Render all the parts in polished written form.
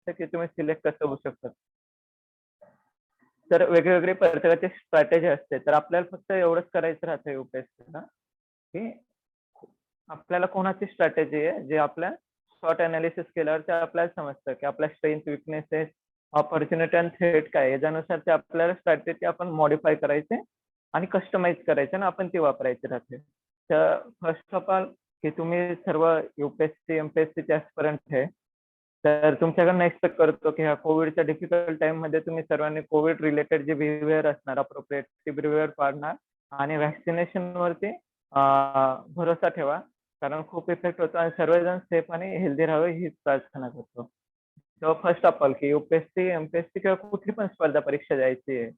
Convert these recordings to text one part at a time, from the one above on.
असतं की तुम्ही सिलेक्ट कसं होऊ शकता. तर वेगवेगळे प्रकारचे स्ट्रॅटेजी असते. तर आपल्याला फक्त एवढंच करायचं राहतं यू-पी-एस-सीला, की आपल्याला कोणाची स्ट्रॅटेजी आहे, जे आपल्या शॉर्ट एनालिसिस केल्यावर ते आपल्याला समजतं, की आपल्या स्ट्रेंथ, विकनेसेस, अपॉर्च्युनिटी आणि थ्रेट काय आहे. याच्यानुसार ते आपल्याला स्ट्रॅटेजी आपण मॉडिफाय करायचे आणि कस्टमाइज करायचे आणि आपण ती वापरायची राहते. तर फर्स्ट ऑफ ऑल, की तुम्ही सर्व यू-पी-एस-सी, एम-पी-एस-सीचे ॲस्पिरंट आहे. तर तुमच्याकडनं एक्सपेक्ट करतो, की ह्या कोविडच्या डिफिकल्ट टाईममध्ये तुम्ही सर्वांनी कोविड रिलेटेड जे बिहेवियर असणार, अप्रोप्रिएट ते बिहेवियर पाळणार आणि व्हॅक्सिनेशनवरती भरोसा ठेवा. कारण खूप इफेक्ट होतो आणि सर्वजण सेफ आणि हेल्दी राहावे हीच प्रार्थना करतो. सो फर्स्ट ऑफ ऑल की यूपीएससी, एमपीएससी किंवा कुठली पण स्पर्धा परीक्षा द्यायची आहे.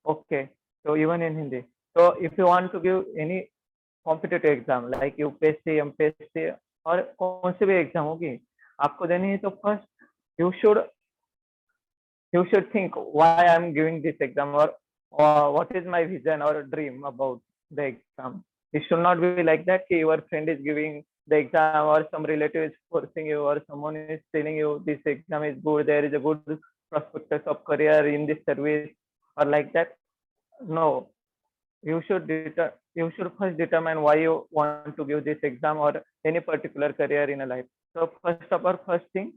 Okay. So even in Hindi. So if you want to give any competitive exam like UPSC, MPSC और कौन सी भी एग्जाम होगी, आपको देनी है तो first you should you should think why I'm giving this exam or what is my vision or dream about the exam. It should not be like that ki your friend is giving the exam or some relative is forcing you or someone is telling you this exam is good, there is a good prospectus of career in this service or like that. No, you should first determine why you want to give this exam or any particular career in a life. So first of all, first thing,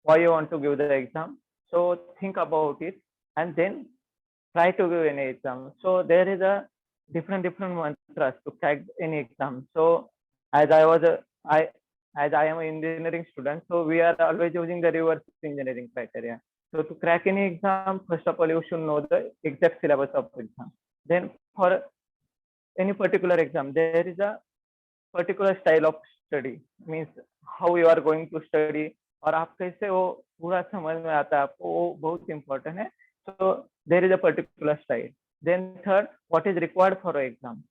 why you want to give the exam. So think about it and then try to give any exam. So there is a different mantras to crack any exam. So as I was a I as I am an engineering student, so we are always using the reverse engineering criteria. So to crack any exam, first of all, you should know the exact syllabus of exam. Then for any particular exam, there is a particular style of study, means how you are going to study और आप कैसे वो पूरा समझ में आता है आपको, वो बहुत इंपॉर्टेंट है. So there is a particular style. Then third, what is required for an exam?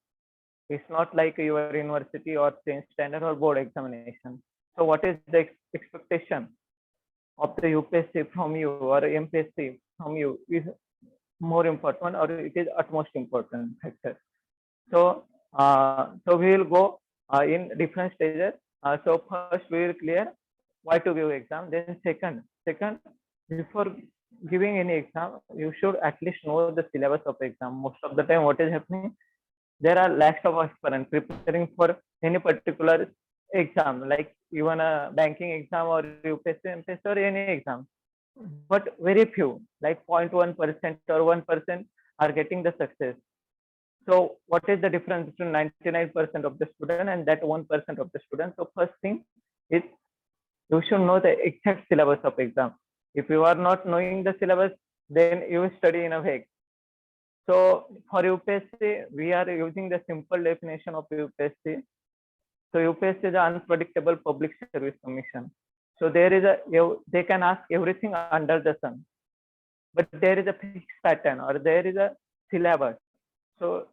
It's not like your university or same standard or board examination. So what is the expectation of the UPSC from you or MPSC from you is more important or it is utmost important factor. So we will go in different stages. So first we will clear why to give exam. Then second, before giving any exam, you should at least know the syllabus of exam. Most of the time, what is happening? There are lakhs of aspirants preparing for any particular exam, like even a banking exam or UPSC, MPSC or any exam. But very few, like 0.1% or 1% are getting the success. So what is the difference between 99% of the student and that 1% of the student? So first thing is you should know the exact syllabus of exam. If you are not knowing the syllabus, then you study in a vague. So for UPSC, we are using the simple definition of UPSC. So UPSC is an unpredictable public service commission. So there is they can ask everything under the sun, but there is a fixed pattern or there is a syllabus. So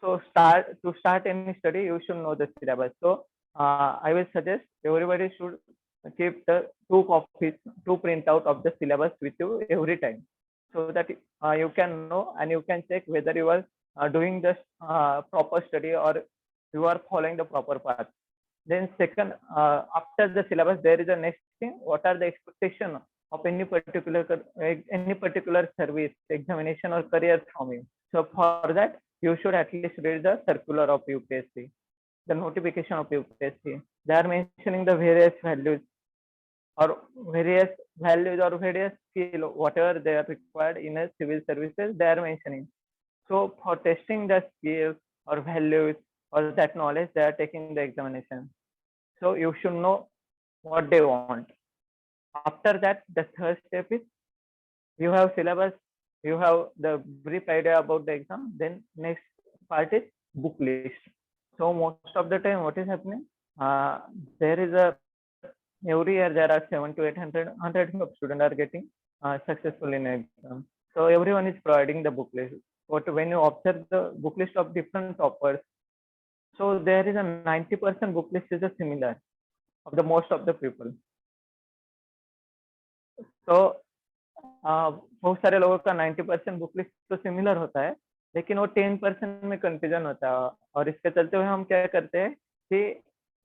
to start any study, you should know the syllabus. So I will suggest everybody should keep the two printout of the syllabus with you every time, so that you can know and you can check whether you are doing the proper study or you are following the proper path. Then second, after the syllabus, there is a next thing. What are the expectation of any particular service, examination or career from you? So for that, you should at least read the circular of UPSC, the notification of UPSC. They are mentioning the various values or various skill, whatever they are required in a civil services, they are mentioning. So for testing the skills or values or that knowledge, they are taking the examination. So you should know what they want. After that, the third step is you have syllabus, you have the brief idea about the exam. Then next part is book list. So most of the time, what is happening? There is a every year there are 7 to 800 hundreds of students are getting successful in exam. So everyone is providing the book list. But when you observe the book list of different toppers, so there is a 90% book list is a similar of the most of the people. तो बहुत सारे लोगों का 90% book list तो similar होता है, लेकिन वो 10% में कंफ्यूजन होता है और इसके चलते हुए हम क्या करते हैं कि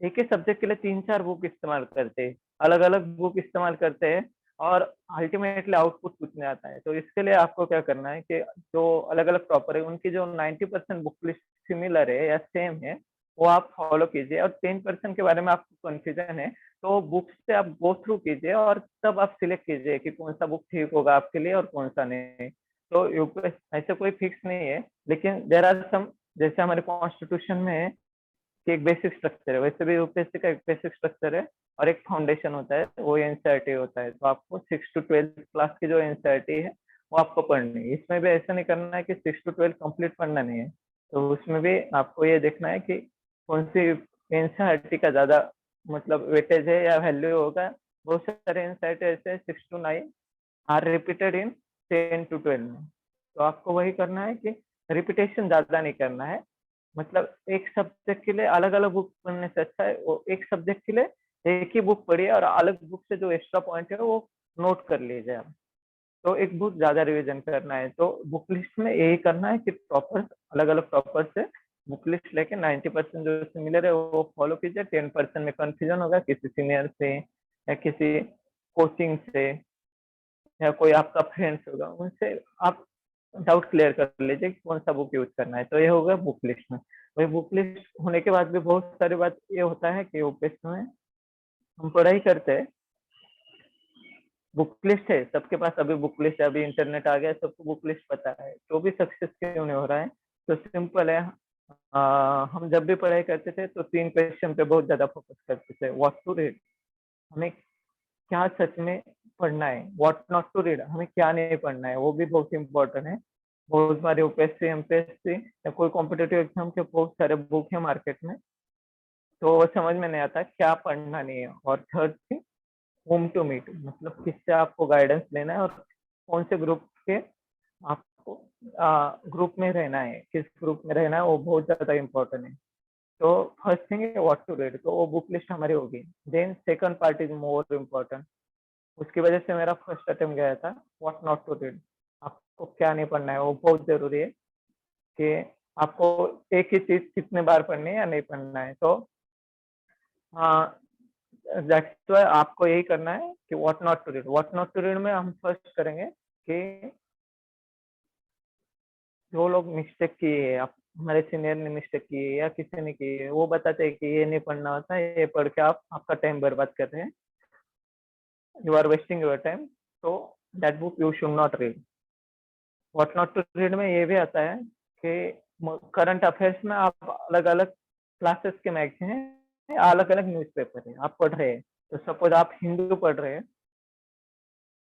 एक ही सब्जेक्ट के लिए 3-4 बुक इस्तेमाल करते हैं, अलग अलग बुक इस्तेमाल करते हैं और अल्टीमेटली आउटपुट कुछ नहीं आता है। तो इसके लिए आपको क्या करना है कि जो अलग-अलग टॉपर है उनकी जो 90% बुक लिस्ट सिमिलर है या सेम है, वो आप फॉलो कीजिए और 10% के बारे में आपको कन्फ्यूजन है, तो बुक्स से आप गो थ्रू कीजिए और तब आप सिलेक्ट कीजिए कि कौन-सा बुक ठीक होगा आपके लिए और कौन-सा नहीं। तो यूपीएस ऐसे कोई फिक्स नहीं है, लेकिन देयर आर सम, जैसे हमारे कॉन्स्टिट्यूशन में है कि एक बेसिक स्ट्रक्चर है, वैसे भी यूपीएससी का एक बेसिक स्ट्रक्चर है और एक फाउंडेशन होता है, वो एनसीईआरटी होता है। तो आपको 6 टू 12th क्लास की जो एनसीईआरटी है, वो आपको पढ़नी है। इसमें भी ऐसा नहीं करना है कि 6 टू 12 कंप्लीट पढ़ना नहीं है। तो उसमें भी आपको ये देखना है कि कौन-सी एनसीईआरटी का ज़्यादा मतलब वेटेज है या वैल्यू होगा। बहुत सारे एनसीईआरटी ऐसे हैं 6 to 9 are repeated in 10 to 12 में। तो आपको वही करना है कि रिपिटेशन ज़्यादा नहीं करना है। मतलब एक सब्जेक्ट के लिए अलग-अलग बुक पढ़ने से अच्छा है वो एक सब्जेक्ट के लिए एक ही बुक पढ़िए और अलग बुक से जो एक्स्ट्रा पॉइंट है वो नोट कर लीजिए आप। तो एक बुक ज़्यादा रिवीजन करना है, तो बुक लिस्ट में यही करना है कि टॉपर्स अलग-अलग टॉपर्स से बुक लिस्ट लेके 90% जो सिमिलर है वो फॉलो कीजिए, 10% में कन्फ्यूजन होगा किसी सीनियर से या किसी कोचिंग से या कोई आपका फ्रेंड्स होगा, उनसे आप डाउट क्लियर कर लीजिए कि कौन-सा बुक यूज़ करना है। तो ये हो गया बुक लिस्ट में। वही बुक लिस्ट होने के बाद भी बहुत सारी बात ये होता है कि यूपीएससी में हम पढ़ाई करते हैं, बुक लिस्ट है, सबके पास अभी बुक लिस्ट है, अभी इंटरनेट आ गया है, सबको बुक लिस्ट पता है, तो भी सक्सेस क्यों नहीं हो रहा है? तो सिंपल है हम जब भी पढ़ाई करते थे तो 3 क्वेश्चन पे बहुत ज़्यादा फोकस करते थे, व्हाट टू रीड, हमें क्या सच में पढ़ना है, व्हाट नॉट टू रीड, हमें क्या नहीं पढ़ना है, वो भी बहुत इम्पोर्टेंट है। बहुत बार यूपीएससी, एमपीएससी या कोई कॉम्पिटिटिव एग्जाम के बहुत सारे बुक है मार्केट में, तो वो समझ में नहीं आता क्या पढ़ना नहीं है। और third thing, home to meet, मतलब किससे आपको गाइडेंस लेना है और कौन से ग्रुप के आपको ग्रुप में रहना है, किस ग्रुप में रहना है, वो बहुत ज़्यादा इम्पोर्टेंट है। तो फर्स्ट थिंग है व्हाट टू रीड, तो वो बुक लिस्ट हमारी होगी। Then second part is more important, उसकी वजह से मेरा फर्स्ट अटेम्प्ट गया था, व्हाट नॉट टू रीड। आपको क्या नहीं पढ़ना है, वो बहुत ज़रूरी है कि आपको एक ही चीज़ कितने बार पढ़नी है या नहीं पढ़ना है। तो हाँ, दैट्स व्हाई आपको यही करना है कि what not to read. What not to read में हम फर्स्ट करेंगे कि जो लोग मिस्टेक किए हैं, आप हमारे सीनियर ने मिस्टेक की है या किसी ने की है, वो बताते हैं कि ये नहीं पढ़ना होता है, ये पढ़ के आप आपका टाइम बर्बाद कर रहे हैं, you are wasting your time, तो that book you should not read. What not to read में ये भी आता है कि करंट अफेयर्स में आप अलग-अलग क्लासेस के मैगज़ीन हैं, अलग-अलग न्यूज़पेपर हैं, आप पढ़ रहे हैं। तो सपोज़ आप हिंदू पढ़ रहे हैं,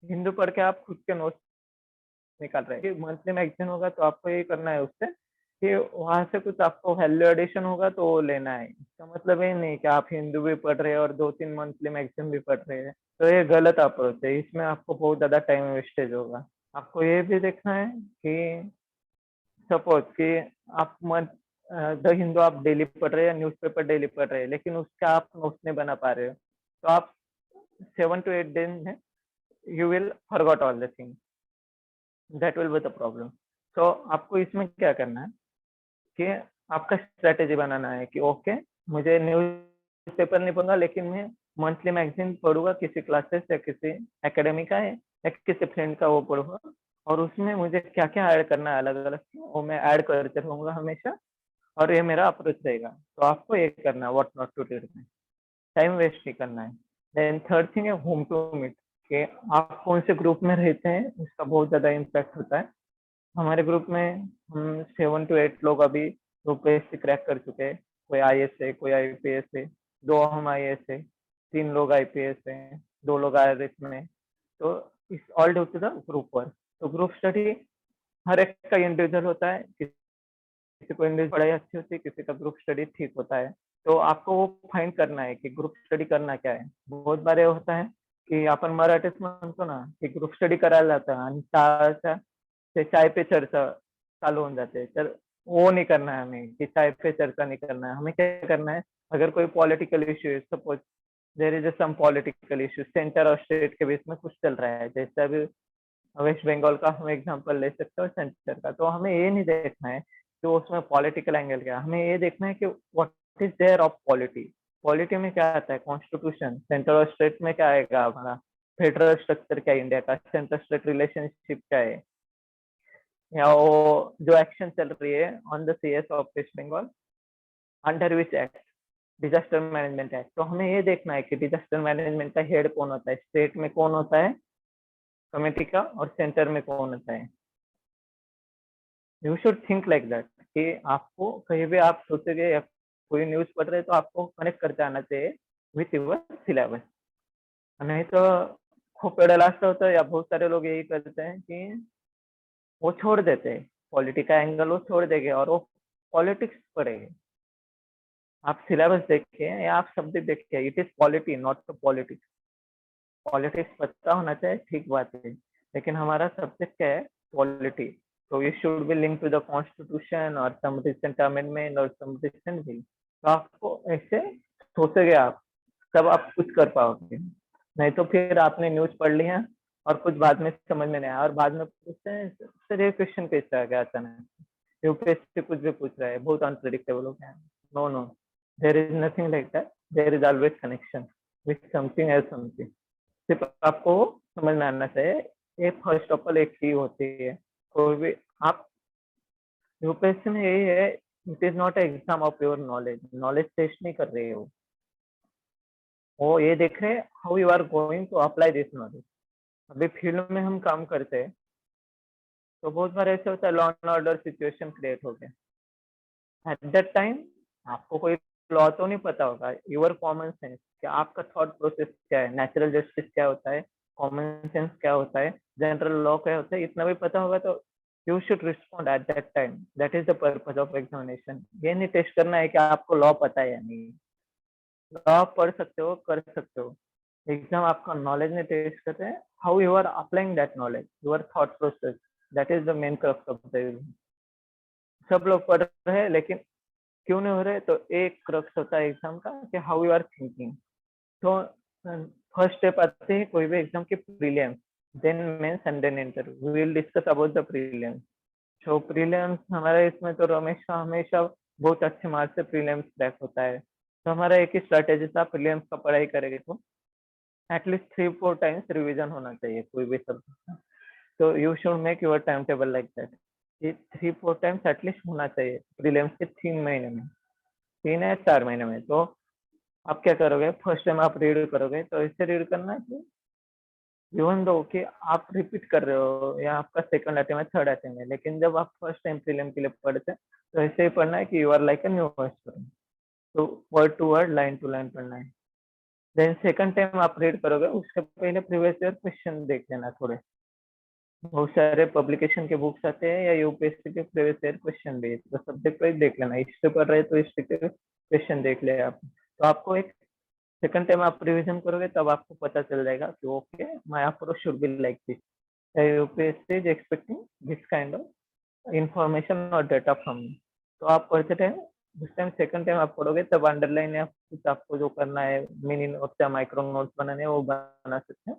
हिंदू पढ़ के आप खुद के नोट्स निकाल रहे हैं। कि मंथली मैगज़ीन होगा तो आपको ये करना है उससे कि वहाँ से कुछ आपको वैल्यू एडिशन होगा तो वो लेना है। इसका मतलब ये नहीं कि आप हिंदू भी पढ़ रहे हैं और 2-3 मंथली मैगज़ीन भी पढ़ रहे हैं। तो ये गलत अप्रोच है, इसमें आपको बहुत ज़्यादा टाइम वेस्टेज होगा। आपको ये भी देखना है कि सपोज़ कि आप द हिंदू आप डेली पढ़ रहे हैं या न्यूज़पेपर डेली पढ़ रहे हैं, लेकिन उसका आप नोट्स नहीं बना पा रहे हो। तो आप 7 टू 8 डेज़ में you will forgot all the things, that will be the problem. तो आपको इसमें क्या करना है कि आपका स्ट्रैटेजी बनाना है कि ओके, मुझे न्यूज़पेपर नहीं पढ़ूँगा लेकिन मैं मंथली मैगज़ीन पढ़ूँगा, किसी क्लासेस या किसी एकेडमी का है या किसी फ्रेंड का वो पढ़ूँगा और उसमें मुझे क्या-क्या ऐड करना है अलग-अलग, वो मैं ऐड करते रहूँगा हमेशा और ये मेरा अप्रोच रहेगा। तो आपको ये करना है व्हाट नॉट टू डू में, टाइम वेस्ट नहीं करना है। देन थर्ड थिंग है होम टू मीट, कि आप कौन से ग्रुप में रहते हैं, उसका बहुत ज़्यादा इम्पैक्ट होता है। हमारे ग्रुप में हम 7 टू 8 लोग अभी यूपीएससी क्रैक कर चुके हैं। कोई आईएएस है, कोई आईपीएस है, 2 हम आईएएस हैं, 3 लोग आईपीएस हैं, 2 लोग आईआरएस में हैं। तो it's all due to the group work. तो ग्रुप स्टडी हर एक का इंडिविजुअल होता है, किसी को इंग्लिश पढ़ाई अच्छी होती है, किसी का ग्रुप स्टडी ठीक होता है। तो आपको वो फाइंड करना है कि ग्रुप स्टडी करना क्या है। बहुत बार ये होता है की आपण मराठीत म्हणतो ना, की ग्रुप स्टडी करायला जातं आणि चहाच्या ते चाय पे चर्चा चालू होऊन जाते। तर वो नहीं करना है हमें कि चाय पे चर्चा नहीं करना है। हमें क्या करना है, अगर कोई पॉलिटिकल इश्यू है, suppose there is some political issue centre और स्टेट के बीच में कुछ चल रहा है, जैसे अभी वेस्ट बंगाल का हम एग्जांपल ले सकते हो सेंटर का। तो हमें ये नहीं देखना है कि उसमें पॉलिटिकल एंगल क्या है, हमें ये देखना है कि what is there of polity. Polity में क्या आता है, कॉन्स्टिट्यूशन, सेंटर और स्टेट में क्या आएगा हमारा, फेडरल स्ट्रक्चर क्या है इंडिया का, सेंटर स्टेट रिलेशनशिप क्या है, या वो जो एक्शन चल रही है on the CS of West Bengal under which act, disaster management act. तो हमें ये देखना है कि डिजास्टर मैनेजमेंट का हेड कौन होता है, स्टेट में कौन होता है कमेटी का, और सेंटर में कौन होता है। You should think like that कि आपको कहीं भी आप सोचोगे या कोई न्यूज पढ़ रहे तो आपको कनेक्ट करके आना चाहिए विथ युअर सिलेबस। नहीं तो खूप वेळेला असं होतं या बहुत सारे लोग यही करते हैं कि वो छोड़ देते हैं, पॉलिटिक्स का एंगल वो छोड़ देंगे और वो पॉलिटिक्स पढ़ेंगे। आप सिलेबस देखिए या आप सब्जेक्ट देखिए, it is polity not the politics. Politics पता होना चाहिए, ठीक बात है, लेकिन हमारा सब्जेक्ट क्या है, पॉलिटी। तो ये should be link to the constitution और सम रिसेंट अमेंडमेंट और सम रिसेंट बिल। तो आपको ऐसे सोचोगे आप, तब आप कुछ कर पाओगे। नहीं तो फिर आपने न्यूज पढ़ लिया और कुछ बाद में समझ में नहीं आया और बाद में पूछते हैं सर ये क्वेश्चन कैसे आ गया अचानक, यूपीएससी कुछ भी पूछ रहा है, बहुत अनप्रिडिक्टेबल हो गया। No no, there is nothing like that, there is always connection with something else something. सिर्फ आपको समझ में आना चाहिए, ये फर्स्ट ऑफ ऑल एक चीज होती है। कोई भी आप यूपीएससी में यही है, it is not exam of your knowledge, knowledge test नहीं कर रहे हो, वो ये देख रहे how you are going to apply this knowledge. अभी फील्ड में हम काम करते हैं तो बहुत बार ऐसे होता है law and order situation create हो गया, एट दैट टाइम आपको कोई लॉ तो नहीं पता होगा, योर कॉमन सेंस क्या, आपका थॉट प्रोसेस क्या है, नेचुरल जस्टिस क्या होता है, कॉमन सेंस क्या होता है, जनरल लॉ क्या होता है, इतना भी पता होगा तो you should respond at that time. That is the purpose of examination. ये नहीं टेस्ट करना है कि आपको लॉ पता है या नहीं, लॉ पढ़ सकते हो, कर सकते हो, एग्जाम आपका नॉलेज में टेस्ट करते हैं, how you are applying that knowledge, your thought process, that is the main crux of the exam. सब लोग पढ़ रहे हैं लेकिन क्यों नहीं हो रहे, तो एक क्रक्स होता है एग्जाम का कि हाउ यू आर थिंकिंग। तो फर्स्ट स्टेप आते हैं कोई भी एग्जाम के prelims, then mains and then interview. We will discuss about the prelims. तो प्रीलिम्स हमारे इसमें तो हमेशा हमेशा बहुत अच्छे मार्क्स से प्रीलिम्स क्रैक होता है। तो हमारा एक ही स्ट्रेटेजी था, प्रीलिम्स का पढ़ाई करेंगे तो एटलीस्ट 3-4 टाइम्स रिवीजन होना चाहिए कोई भी सब्जेक्ट। तो you should make your time table like that कि 3-4 टाइम्स एटलीस्ट होना चाहिए प्रीलिम्स के 3 महीने में, 3 या 4 महीने में। तो आप क्या करोगे, फर्स्ट टाइम आप रीड करोगे तो ऐसे रीड करना है कि इवन दो कि आप रिपीट कर रहे हो या आपका सेकंड अटेम्प्ट है, थर्ड अटेम्प्ट है, लेकिन जब आप फर्स्ट टाइम प्रीलिम के लिए पढ़ते हैं तो ऐसे ही पढ़ना है कि you are like a new student. तो word to word, line to line पढ़ना है। देन सेकंड टाइम आप रीड करोगे उसके पहले प्रीवियस ईयर क्वेश्चन देख लेना थोड़े। बहुत सारे पब्लिकेशन के बुक्स आते हैं या यूपीएससी के प्रीवियस ईयर क्वेश्चन भी, तो सब्जेक्ट वाइज देख लेना, हिस्ट्री पढ़ रहे तो हिस्ट्री के क्वेश्चन देख ले आप। तो आपको एक सेकंड टाइम आप रिवीजन करोगे तब आपको पता चल जाएगा कि okay my approach should be like this, UPSC is expecting this kind of information और डेटा फ्रॉम मी। तो आप पढ़ते टाइम जिस टाइम सेकंड टाइम आप पढ़ोगे तब अंडरलाइन या कुछ आपको जो करना है मिनी नोट्स या माइक्रो नोट्स बनाने हैं वो बना सकते हैं।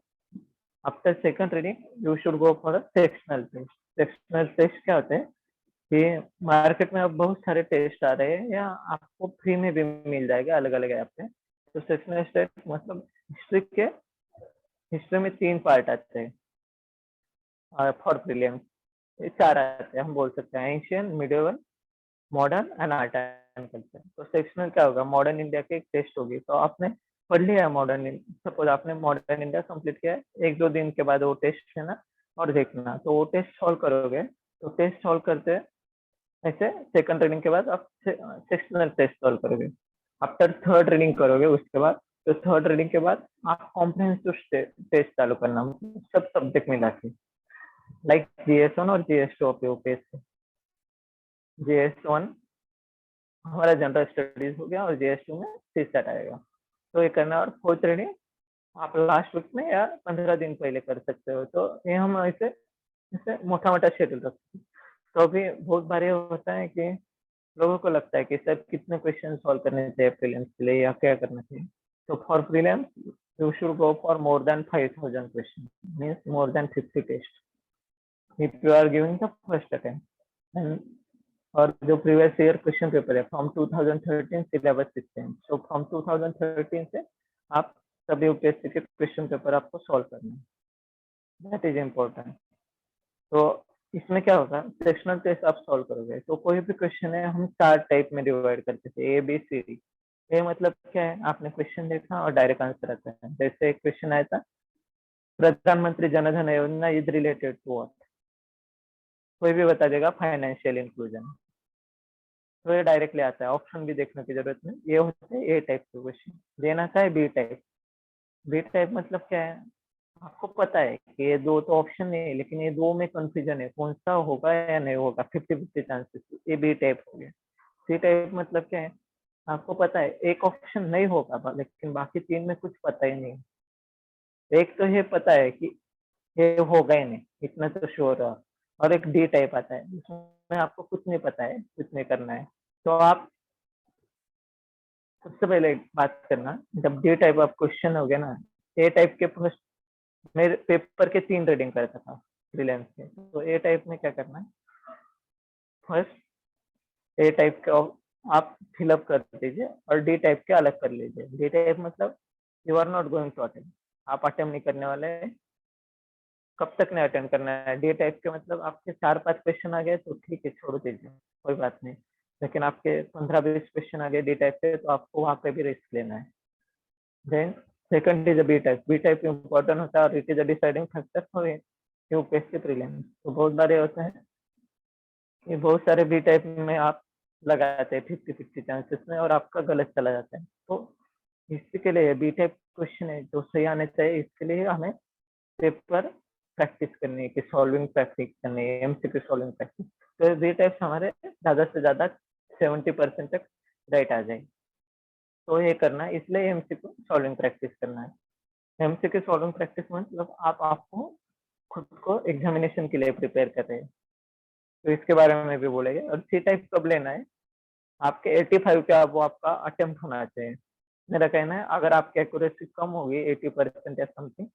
After second reading you should go for a sectional test. Sectional test क्या होते हैं कि मार्केट में अब बहुत सारे टेस्ट आ रहे हैं या आपको फ्री में भी मिल जाएगा अलग अलग ऐप पे। तो सेक्शनल टेस्ट मतलब हिस्ट्री में 3 पार्ट आते हैं फॉर प्रीलिम्स, ये 4 आते हैं, हम बोल सकते हैं ancient, medieval, modern and art and culture. तो सेक्शनल क्या होगा, मॉडर्न इंडिया की एक टेस्ट होगी। तो आपने पढ़ लिया मॉडर्न, सपोज आपने मॉडर्न इंडिया कंप्लीट किया है, 1-2 दिन के बाद वो टेस्ट है ना और देखना, तो वो टेस्ट सॉल्व करोगे। तो टेस्ट सॉल्व करते ऐसे सेकंड रीडिंग के बाद आप सेक्शनल टेस्ट सॉल्व करोगे। आफ्टर थर्ड रीडिंग करोगे उसके बाद, तो थर्ड रीडिंग के बाद आप कॉम्प्रिहेंसिव टेस्ट चालू करना, सब सब्जेक्ट मिला के, लाइक जीएस1 और जीएस2 ऑफ यूपीएससी। जीएस1 हमारा जनरल स्टडीज हो गया और जीएस2 में सीसैट आएगा। तो ये करना, और फोर्थ रीडिंग आप लास्ट वीक में या 15 दिन पहले कर सकते हो। तो ये हम ऐसे ऐसे मोटा मोटा शेड्यूल रखते हैं। तो अभी बहुत बार ये होता है कि लोगों को लगता है कि सर कितने क्वेश्चन सॉल्व करने चाहिए प्रीलिम्स के लिए या क्या करना चाहिए। तो for prelims you should go for more than 5000 question, means more than 50 test if you are giving the first attempt. And और जो प्रीवियस ईयर क्वेश्चन पेपर है फ्रॉम 2013 सिलेबस 16, सो फ्रॉम 2013 से आप सब यूपीएससी के क्वेश्चन पेपर आपको solve करने हैं, दैट इज इम्पोर्टेंट। तो इसमें क्या होगा, सेक्शनल टेस्ट आप सॉल्व करोगे तो कोई भी क्वेश्चन है हम 4 टाइप में डिवाइड करते थे, ए बी सी डी। ए मतलब क्या है, आपने क्वेश्चन देखा और डायरेक्ट आंसर आता है। जैसे एक क्वेश्चन आया था, प्रधानमंत्री जनधन योजना इज रिलेटेड टू व्हाट, कोई भी बता देगा फाइनेंशियल इंक्लूजन, तो ये डायरेक्टली आता है, ऑप्शन भी देखने की जरूरत नहीं। ये होते हैं ए टाइप के क्वेश्चन। देना का है बी टाइप। बी टाइप मतलब क्या है, आपको पता है कि ये दो तो ऑप्शन नहीं है, लेकिन ये दो में कंफ्यूजन है, कौन सा होगा या नहीं होगा, 50-50 चांसेस, ये बी टाइप हो गया। सी टाइप मतलब क्या है, आपको पता है एक ऑप्शन नहीं होगा लेकिन बाकी 3 में कुछ पता ही नहीं। एक तो ये पता है कि ये होगा ही नहीं, इतना तो श्योर है। और एक डी टाइप आता है, जिसमें आपको कुछ नहीं पता है, कुछ नहीं करना है। तो आप सबसे पहले एक बात करना, जब डी टाइप आप क्वेश्चन हो गया ना, ए टाइप के फर्स्ट मेरे पेपर के 3 रीडिंग करता था फ्रीलांस के, तो ए टाइप में क्या करना है, फर्स्ट ए टाइप के आप फिलअप कर दीजिए और डी टाइप के अलग कर लीजिए। डी टाइप मतलब you are not going to attend, आप अटेम्प्ट नहीं करने वाले हैं, कब तक नहीं अटेंड करना है। डी टाइप के मतलब आपके 4-5 क्वेश्चन आ गए तो ठीक है, छोड़ दीजिए, कोई बात नहीं। लेकिन आपके 15-20 क्वेश्चन आ गए डी टाइप पे, तो आपको वहाँ पे भी रिस्क लेना है। Then second is B type. B type important होता है और it is a deciding factor for UPSC prelims. तो बहुत बारे होता है कि बहुत सारे बी टाइप में आप लगाते हैं 50-50 चांसेस में और आपका गलत चला जाता है। तो इसी के लिए बी टाइप क्वेश्चन है जो सही आने चाहिए, इसके लिए हमें पेपर प्रैक्टिस करनी है, कि सॉल्विंग प्रैक्टिस करनी है, एमसीक्यू सॉल्विंग प्रैक्टिस। तो बी टाइप्स हमारे ज्यादा से ज्यादा 70% तक राइट आ जाए, तो ये करना है, इसलिए एमसीक्यू सॉल्विंग प्रैक्टिस करना है। एमसीक्यू सॉल्विंग प्रैक्टिस मतलब आप आपको खुद को एग्जामिनेशन के लिए प्रिपेयर कर रहे हैं, तो इसके बारे में भी बोलेंगे। और सी टाइप कब लेना है, आपके 85 के वो आपका अटेम्प्ट होना चाहिए। मेरा कहना है अगर आपकी एक्यूरेसी कम होगी 80% या समथिंग,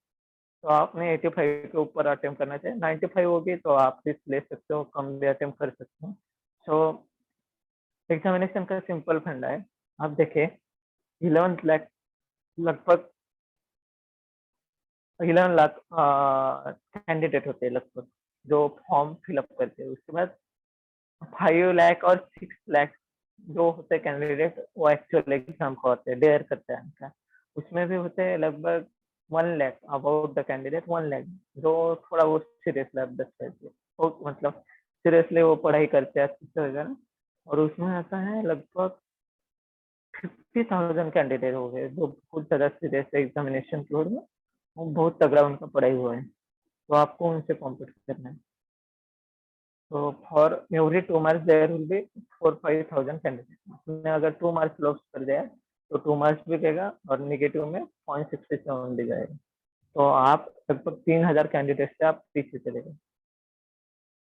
तो आपने 85 के ऊपर अटेम्प्ट करना चाहिए। 95 होगी तो आप रिस्क ले सकते हो, कम भी अटेम्प्ट कर सकते हो। सो एग्जामिनेशन का सिंपल फंडा है, आप देखें 11 लाख, लगभग 11 लाख कैंडिडेट होते हैं लगभग, जो फॉर्म फिलअप करते हैं। उसके बाद 5 लाख और 6 लाख जो होते हैं कैंडिडेट, वो एक्चुअल एग्जाम को होते हैं, डेयर करते हैं उनका। उसमें भी होते हैं लगभग 1 lakh, about the candidate 1 lakh, जो थोड़ा बहुत सीरियस लैब वो मतलब सीरियसली वो पढ़ाई करते हैं अच्छे से वगैरह। और उसमें आता है लगभग 50,000 कैंडिडेट हो गए जो बहुत ज्यादा सीरियस है एग्जामिनेशन की ओर में, वो बहुत तगड़ा उनका पढ़ाई हुआ है, तो आपको उनसे कॉम्पीट करना है। तो for every 2 marks there will be 4-5 thousand candidate. आपने अगर 2 marks लॉस कर दिया तो 2 marks भी देगा और निगेटिव में 0.67 भी जाएगा, तो आप लगभग 3,000 कैंडिडेट से आप पीछे चले गए।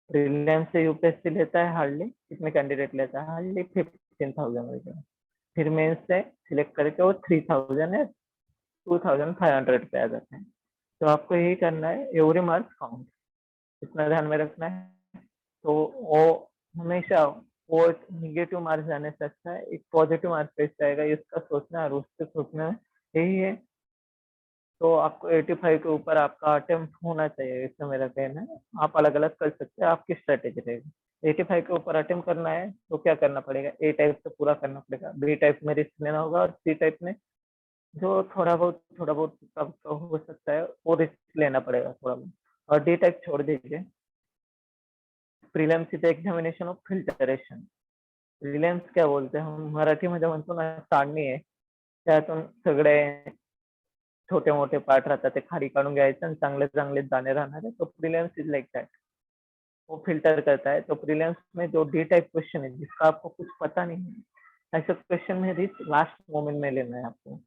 प्रीलिम्स से यूपीएससी लेता है हार्डली कितने कैंडिडेट लेता है, हार्डली 15,000 वगैरह। फिर मेंस से सिलेक्ट करके वो 3,000 है 2,500 पे आ जाते हैं। तो आपको यही करना है, एवरी मार्क्स काउंट, इतना ध्यान में रखना है। तो वो हमेशा वो निगेटिव मार्क्स जाने से अच्छा है एक पॉजिटिव मार्क्स कैसे आएगा इसका सोचना और उससे सोचना यही है। तो आपको 85 के ऊपर आपका अटेम्प्ट होना चाहिए, इससे मेरा कहना है। आप अलग अलग कर सकते हैं, आपकी स्ट्रेटेजी रहेगी। 85 के ऊपर अटेम्प्ट करना है तो क्या करना पड़ेगा, ए टाइप से पूरा करना पड़ेगा, बी टाइप में रिस्क लेना होगा, और सी टाइप में जो थोड़ा बहुत कब हो सकता है वो रिस्क लेना पड़ेगा थोड़ा बहुत। और डी टाइप छोड़ दीजिए, prelims is examination of filtration. Prelims क्या बोलते हैं हम मराठीमध्ये म्हणतो ना, चाळणी आहे, त्यातून सगळे छोटे मोटे पार्ट रहता ते खाली काढून घ्यायचं आणि चांगले चांगले दाणे राहणार है, तो प्रीलिम्स इज लाइक दैट, वो फिल्टर करता है। तो प्रीलिम्स में जो डी टाइप क्वेश्चन है जिसका आपको कुछ पता नहीं है, ऐसे क्वेश्चन में रिस्क लास्ट मोमेंट में लेना है आपको,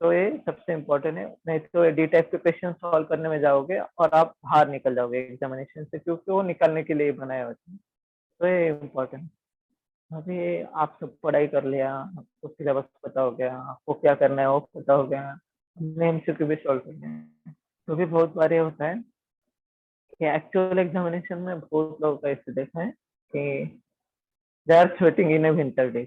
तो ये सबसे इम्पोर्टेंट है। नहीं तो डी टाइप के क्वेश्चन सॉल्व करने में जाओगे और आप बाहर निकल जाओगे एग्जामिनेशन से, क्योंकि वो निकालने के लिए बनाए होते हैं। तो ये इम्पोर्टेंट। अभी आप सब पढ़ाई कर लिया, आपको सिलेबस पता हो गया, आपको क्या करना है वो पता हो गया, हमने एमसीक्यू भी सॉल्व करना है। तो भी बहुत बार ये होता है कि एक्चुअल एग्जामिनेशन में बहुत लोगों का ऐसे देखा है कि they are sweating in a winter day,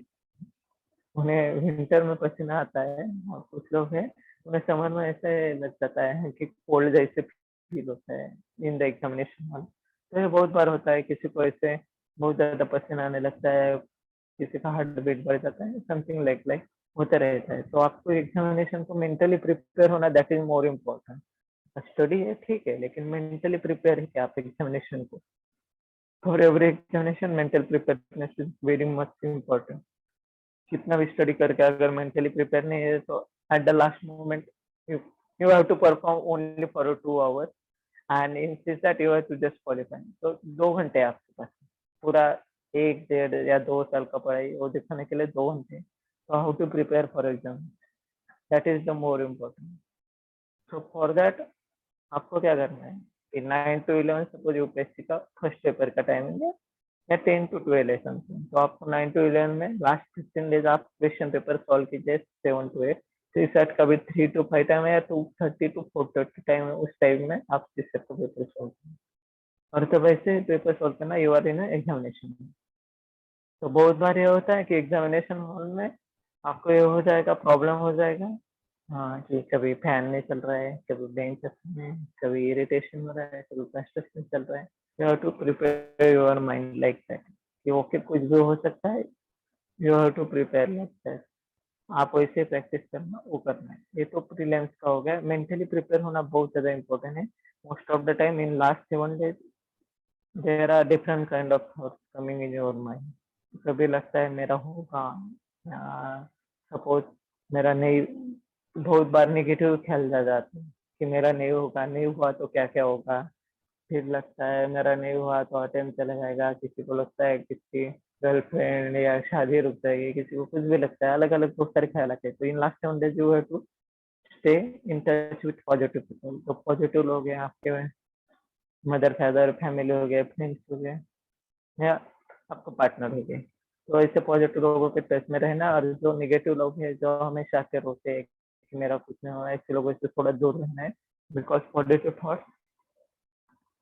उन्हें विंटर में पसीना आता है, और कुछ लोग हैं तुम्हें समर में ऐसे लग जाता है कि कोल्ड जैसे फील होता है इन द एग्जामिनेशन हॉल। तो ये बहुत बार होता है, किसी को ऐसे बहुत ज्यादा पसीना आने लगता है, किसी का हार्ट बीट बढ़ जाता है, समथिंग लाइक होता रहता है। तो आपको एग्जामिनेशन को मेंटली प्रिपेयर होना, that is more important. Study है ठीक है, लेकिन मेंटली प्रिपेयर है क्या आप एग्जामिनेशन को? For every examination mental preparedness is very much important. कितना भी स्टडी करके अगर मेंटली प्रिपेयर नहीं है तो at the last moment you you have to perform only for 2 hours and in that you have to just qualify. तो 2 घंटे आपके पास, पूरा 1, 1.5 या 2 साल का पढ़ाई वो दिखाने के लिए 2 घंटे। तो how to prepare for exam, that is the more important. So for that आपको क्या करना है कि 9 to 11 सपोज यूपीएससी का फर्स्ट पेपर का टाइमिंग है, या 10 to 12 है समथिंग। तो आपको 9 to 11 में लास्ट 15 डेज आप क्वेश्चन पेपर सॉल्व कीजिए 7 to 8। सीसेट का भी 3 to 5 टाइम है, या 2:30 to 4:30 टाइम है, उस टाइम में आप सीसेट का पेपर सॉल्व कीजिए। और तब ऐसे पेपर सॉल्व करना, यू आर इन एग्जामिनेशन। तो बहुत बार ये होता है कि एग्जामिनेशन हॉल में आपको ये हो जाएगा, प्रॉब्लम हो जाएगा, हाँ, कि कभी फैन नहीं चल रहा है, कभी बेंच में, कभी इरिटेशन हो रहा है, कभी कंस्ट्रक्शन चल रहा है। You have to prepare your mind like that कि ओके कुछ भी हो सकता है, you have to prepare like that. आप वैसे प्रैक्टिस करना, वो करना है। ये तो प्रीलिम्स का हो गया। मेंटली प्रिपेयर होना बहुत ज्यादा इंपॉर्टेंट है। Most of the time in last 7 days there are different kind of thoughts coming in your mind. कभी लगता है मेरा होगा, या सपोज मेरा नहीं, बहुत बार नेगेटिव ख्याल आ जाते हैं कि मेरा नहीं होगा, नहीं हुआ तो क्या क्या होगा। फिर लगता है मेरा नहीं हुआ तो अटेम्प्ट चला जाएगा, किसी को लगता है किसकी गर्लफ्रेंड या शादी रुक जाएगी, किसी को कुछ भी लगता है, अलग अलग बहुत सारे ख्याल आते हैं। तो in last 7 days you have to stay in touch with positive people. तो पॉजिटिव लोग हैं आपके, मदर फादर फैमिली हो गए, फ्रेंड्स हो गए, या आपका पार्टनर हो गए। तो ऐसे पॉजिटिव लोगों के टच में रहना, और जो निगेटिव लोग हैं जो हमेशा के रोते हैं कि मेरा कुछ नहीं हुआ, ऐसे लोगों से थोड़ा दूर रहना है। Because positive thought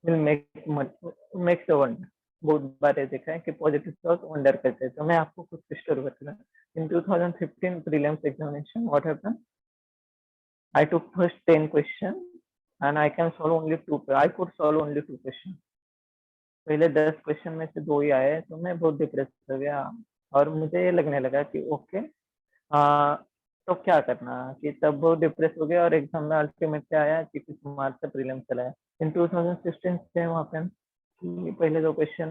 will makes a wonder. बहुत बार ये देखा है कि पॉजिटिव थॉट वंडर करते हैं। तो मैं आपको कुछ स्टोरी बताऊंगा। इन 2015 prelims examination, what happened? I took first 10 questions and I can solve only two. I could solve only 2 questions. पहले 10 क्वेश्चन में से 2 ही आए, तो मैं बहुत डिप्रेस हो गया। और मुझे ये लगने लगा कि ओके, तो क्या करना, कि तब बहुत डिप्रेस हो गया। और एग्जाम में अल्टीमेटली आया कि कुछ मार्क्स से प्रीलिम चला है। इन 2016 से वहाँ पे कि पहले 2 क्वेश्चन,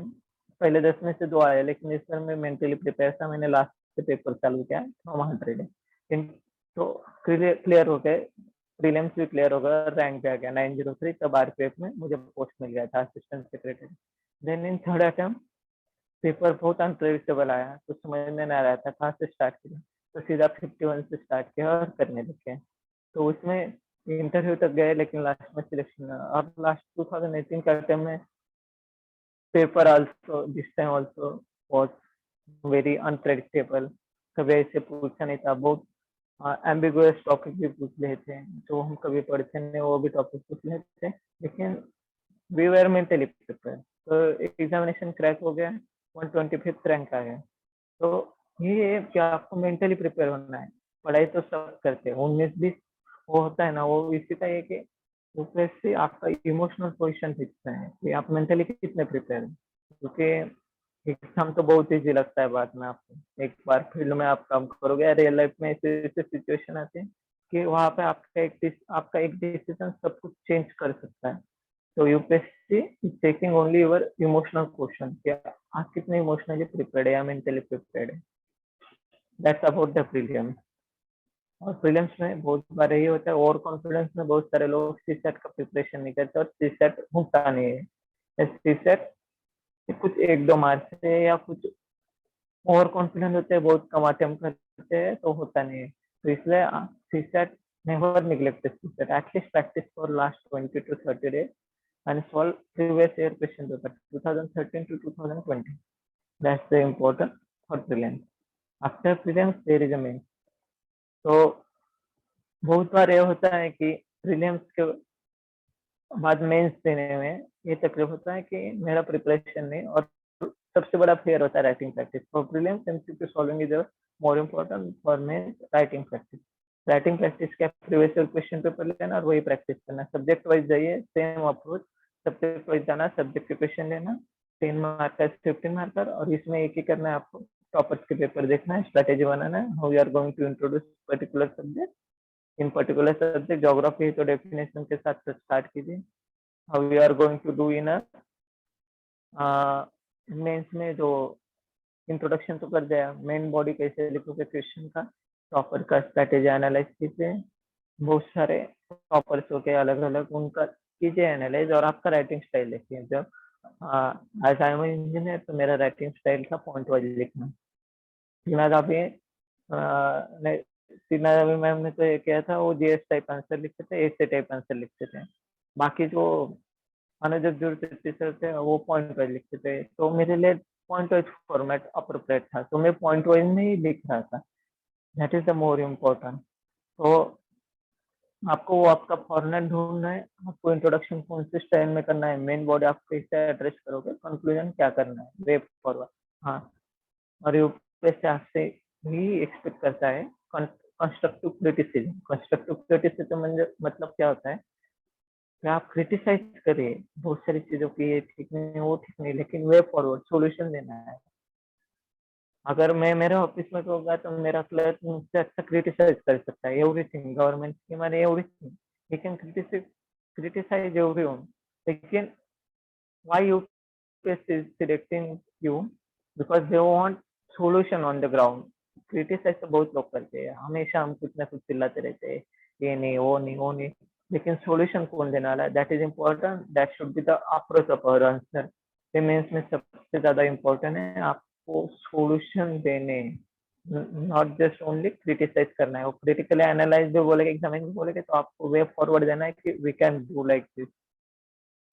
पहले 10 में से 2 आए, लेकिन इस बार मैं मेंटली प्रिपेयर था। मैंने लास्ट से पेपर चालू किया फ्रॉम 100 इन। तो क्लियर हो गए, प्रीलिम्स भी क्लियर हो गया, रैंक भी आ गया 903। तब आरपीएफ में मुझे पोस्ट मिल गया था assistant secretary. Then in third attempt paper बहुत अनप्रेडिक्टेबल आया, तो समझ में नहीं आ रहा था कहाँ से स्टार्ट करें। तो सीधा 51 से स्टार्ट किया और करने लगे। तो उसमें इंटरव्यू तक गए, लेकिन लास्ट में सिलेक्शन। अब लास्ट 2018 का अटेम्प्ट में paper also this time also was very unpredictable. कभी ऐसे पूछा नहीं था, बहुत एम्बिगुअस टॉपिक भी पूछ रहे थे जो हम कभी पढ़ते नहीं, वो भी टॉपिक पूछ रहे थे। लेकिन वी वर मेंटली प्रिपेयर, तो एग्जामिनेशन क्रैक हो गया, 125th रैंक आ गया। तो ये है कि आपको मेंटली प्रिपेयर होना है। पढ़ाई तो सब करते हैं, 19-20 वो होता है ना, वो इसी का है कि यूपीएससी आपका इमोशनल पोजिशन दिखता है कि आप मेंटली कितने प्रिपेयर हैं। क्योंकि एग्जाम तो बहुत ईजी लगता है बाद में आपको, एक बार फील्ड में आप काम करोगे, रियल लाइफ में ऐसे ऐसे सिचुएशन आते हैं कि वहाँ पे आपका एक डिसीजन सब कुछ चेंज कर सकता है। तो UPSC is checking only your emotional question, कि आप कितने इमोशनली प्रिपेयर्ड है या मेंटली प्रिपेयर्ड है। That's about the prelims. और प्रीलिम्स में बहुत बार यही होता है, ओवर कॉन्फिडेंस में बहुत सारे लोग सीसेट का प्रिपरेशन नहीं करते, और सीसेट होता नहीं है। सीसेट कुछ 1-2 मार्क्स से, या कुछ ओवर कॉन्फिडेंस होते हैं, बहुत कम अटेम्प्ट करते हैं, तो होता नहीं है। तो इसलिए CSAT never neglect CSAT, at least practice for last 20 to 30 days and solve previous year question paper 2013 to 2020. That's the important for prelims. After prelims there is a main. तो बहुत बार ये होता है कि प्रीलिम्स के बाद मेंस देने में ये तकलीफ होता है कि मेरा प्रिपरेशन नहीं, और सबसे बड़ा फेयर होता है writing practice. For prelims MCQ solving is more important, for mains writing practice. Writing practice क्या, प्रीवियस ईयर क्वेश्चन पेपर लेना और वही प्रैक्टिस करना, सब्जेक्ट वाइज जाइए, सेम अप्रोच, सब्जेक्ट वाइज जाना, सब्जेक्ट के क्वेश्चन लेना, 10 मार्क का 15 मार्क का, और इसमें एक ही करना है आपको, टॉपर्स के पेपर देखना है, स्ट्रेटेजी बनाना है, how you are going to introduce particular subject, in particular subject geography है तो डेफिनेशन के साथ स्टार्ट कीजिए, how you are going to do in mains में जो इंट्रोडक्शन तो कर दिया, मेन बॉडी कैसे लिखोगे क्वेश्चन का, टॉपर का स्ट्रेटेजी एनालाइज कीजिए, बहुत सारे टॉपर्स हो गए अलग अलग, उनका कीजिए एनालाइज, और आपका राइटिंग स्टाइल देखिए, जब एज आई एम इंजीनियर तो मेरा राइटिंग स्टाइल था पॉइंट वाइज लिखना, तीनाद अभी ने तीनाद अभी मैम ने तो ये किया था, वो जीएस टाइप आंसर लिखते थे, ऐसे टाइप आंसर लिखते थे, बाकी जो अनुजब जो टीचर थे वो पॉइंट वाइज लिखते थे, तो मेरे लिए पॉइंट वाइज फॉर्मेट अप्रोप्रिएट था, तो मैं पॉइंट वाइज में ही लिख रहा था, that is the more important. तो आपको वो आपका फॉर्मेट ढूंढना है, आपको इंट्रोडक्शन कौन से स्टाइल में करना है, मेन बॉडी आप कैसे एड्रेस करोगे, कंक्लूजन क्या करना है, वे फॉरवर्ड। हाँ, और यूपीएससी आपसे ही एक्सपेक्ट करता है कंस्ट्रक्टिव क्रिटिसिज्म, कंस्ट्रक्टिव क्रिटिसिज्म मतलब क्या होता है कि आप क्रिटिसाइज करिए बहुत सारी चीजों की, ये ठीक नहीं वो ठीक नहीं, लेकिन वे फॉरवर्ड सॉल्यूशन देना है। अगर मैं मेरे ऑफिस में होगा तो मेरा क्लर्क मुझसे अच्छा क्रिटिसाइज कर सकता है एवरीथिंग, गवर्नमेंट स्कीम और everything, he can criticize everyone, लेकिन why UPSC is selecting you, because they want solution on the ground. Criticize तो बहुत लोग करते हैं, हमेशा हम कुछ ना कुछ चिल्लाते रहते हैं, ये नहीं वो नहीं वो नहीं, लेकिन सॉल्यूशन कौन देने वाला है, that is important, that should be the approach of our answer. Mains में सबसे ज्यादा इम्पोर्टेंट है आपको सॉल्यूशन देने, नॉट जस्ट ओनली क्रिटिसाइज करना है, वो क्रिटिकली एनालाइज भी बोलेगे एग्जाम में बोलेगे, तो आपको वे फॉरवर्ड देना है कि we can do like this,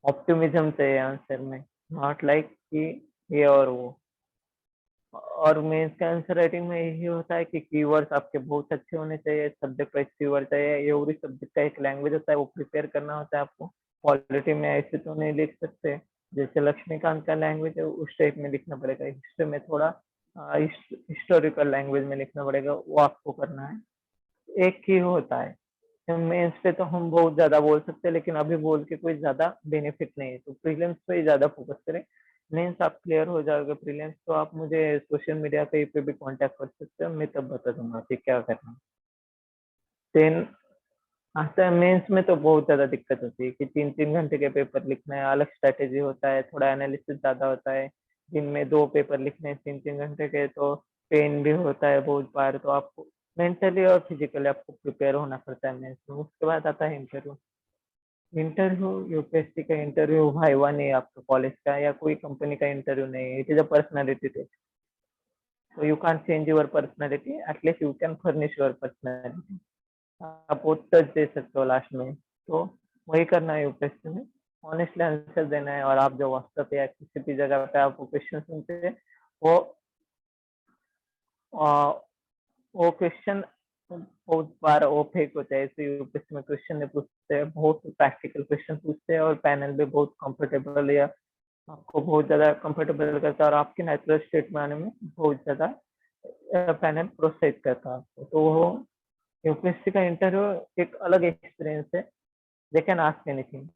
optimism चाहिए आंसर में, नॉट लाइक कि ये और वो। और मेंस के आंसर राइटिंग में यही होता है कि कीवर्ड्स आपके बहुत अच्छे होने चाहिए, सब्जेक्ट वाइज कीवर्ड चाहिए, एवरी सब्जेक्ट का एक लैंग्वेज होता है, वो प्रिपेयर करना होता है आपको, पॉलिटी में ऐसे तो नहीं लिख सकते, जैसे लक्ष्मीकांत का लैंग्वेज है उस टाइप में लिखना पड़ेगा, हिस्ट्री में थोड़ा हिस्टोरिकल लैंग्वेज में लिखना पड़ेगा, वो आपको करना है, एक ही होता है। मेंस पे तो हम बहुत ज्यादा बोल सकते हैं, लेकिन अभी बोल के कोई ज्यादा बेनिफिट नहीं है, तो प्रीलिम्स पे ही ज्यादा फोकस करें। मेंस आप क्लियर हो जाओगे प्रीलिम्स, तो आप मुझे सोशल मीडिया पे भी कांटेक्ट कर सकते हो, मैं तब बता दूंगा कि क्या करना है। देन आता है मेंस में तो बहुत ज्यादा दिक्कत होती है कि 3-3 घंटे के पेपर लिखना है, अलग स्ट्रेटेजी होता है, थोड़ा एनालिसिस ज्यादा होता है, दिन में 2 पेपर लिखने हैं 3-3 घंटे के, तो पेन भी होता है बहुत बार, तो आपको मेंटली और फिजिकली आपको प्रिपेयर होना पड़ता है मेंस में। उसके बाद आता है इंटरव्यू। इंटरव्यू यूपीएससी का इंटरव्यू वाइवा नहीं है आपका कॉलेज का या कोई कंपनी का इंटरव्यू नहीं है, it is a personality test, so you can't change your personality, at least you can furnish your personality, आप वो टच दे सकते हो लास्ट में, तो वही करना है यूपीएससी में, ऑनेस्टली आंसर देना है, और आप जो व्हाट्सएप या किसी भी जगह पे आप क्वेश्चन सुनते हैं वो वो क्वेश्चन बहुत बार वो फेक होता है, ऐसे यूपीएससी में क्वेश्चन नहीं पूछते हैं, बहुत प्रैक्टिकल क्वेश्चन पूछते हैं, और पैनल भी बहुत कंफर्टेबल या आपको बहुत ज्यादा कंफर्टेबल करता है, और आपके नेचुरल स्टेट में आने में बहुत ज्यादा पैनल प्रोत्साहित करता है आपको, तो वो यूपीएससी का इंटरव्यू एक अलग एक्सपीरियंस है, they can ask anything,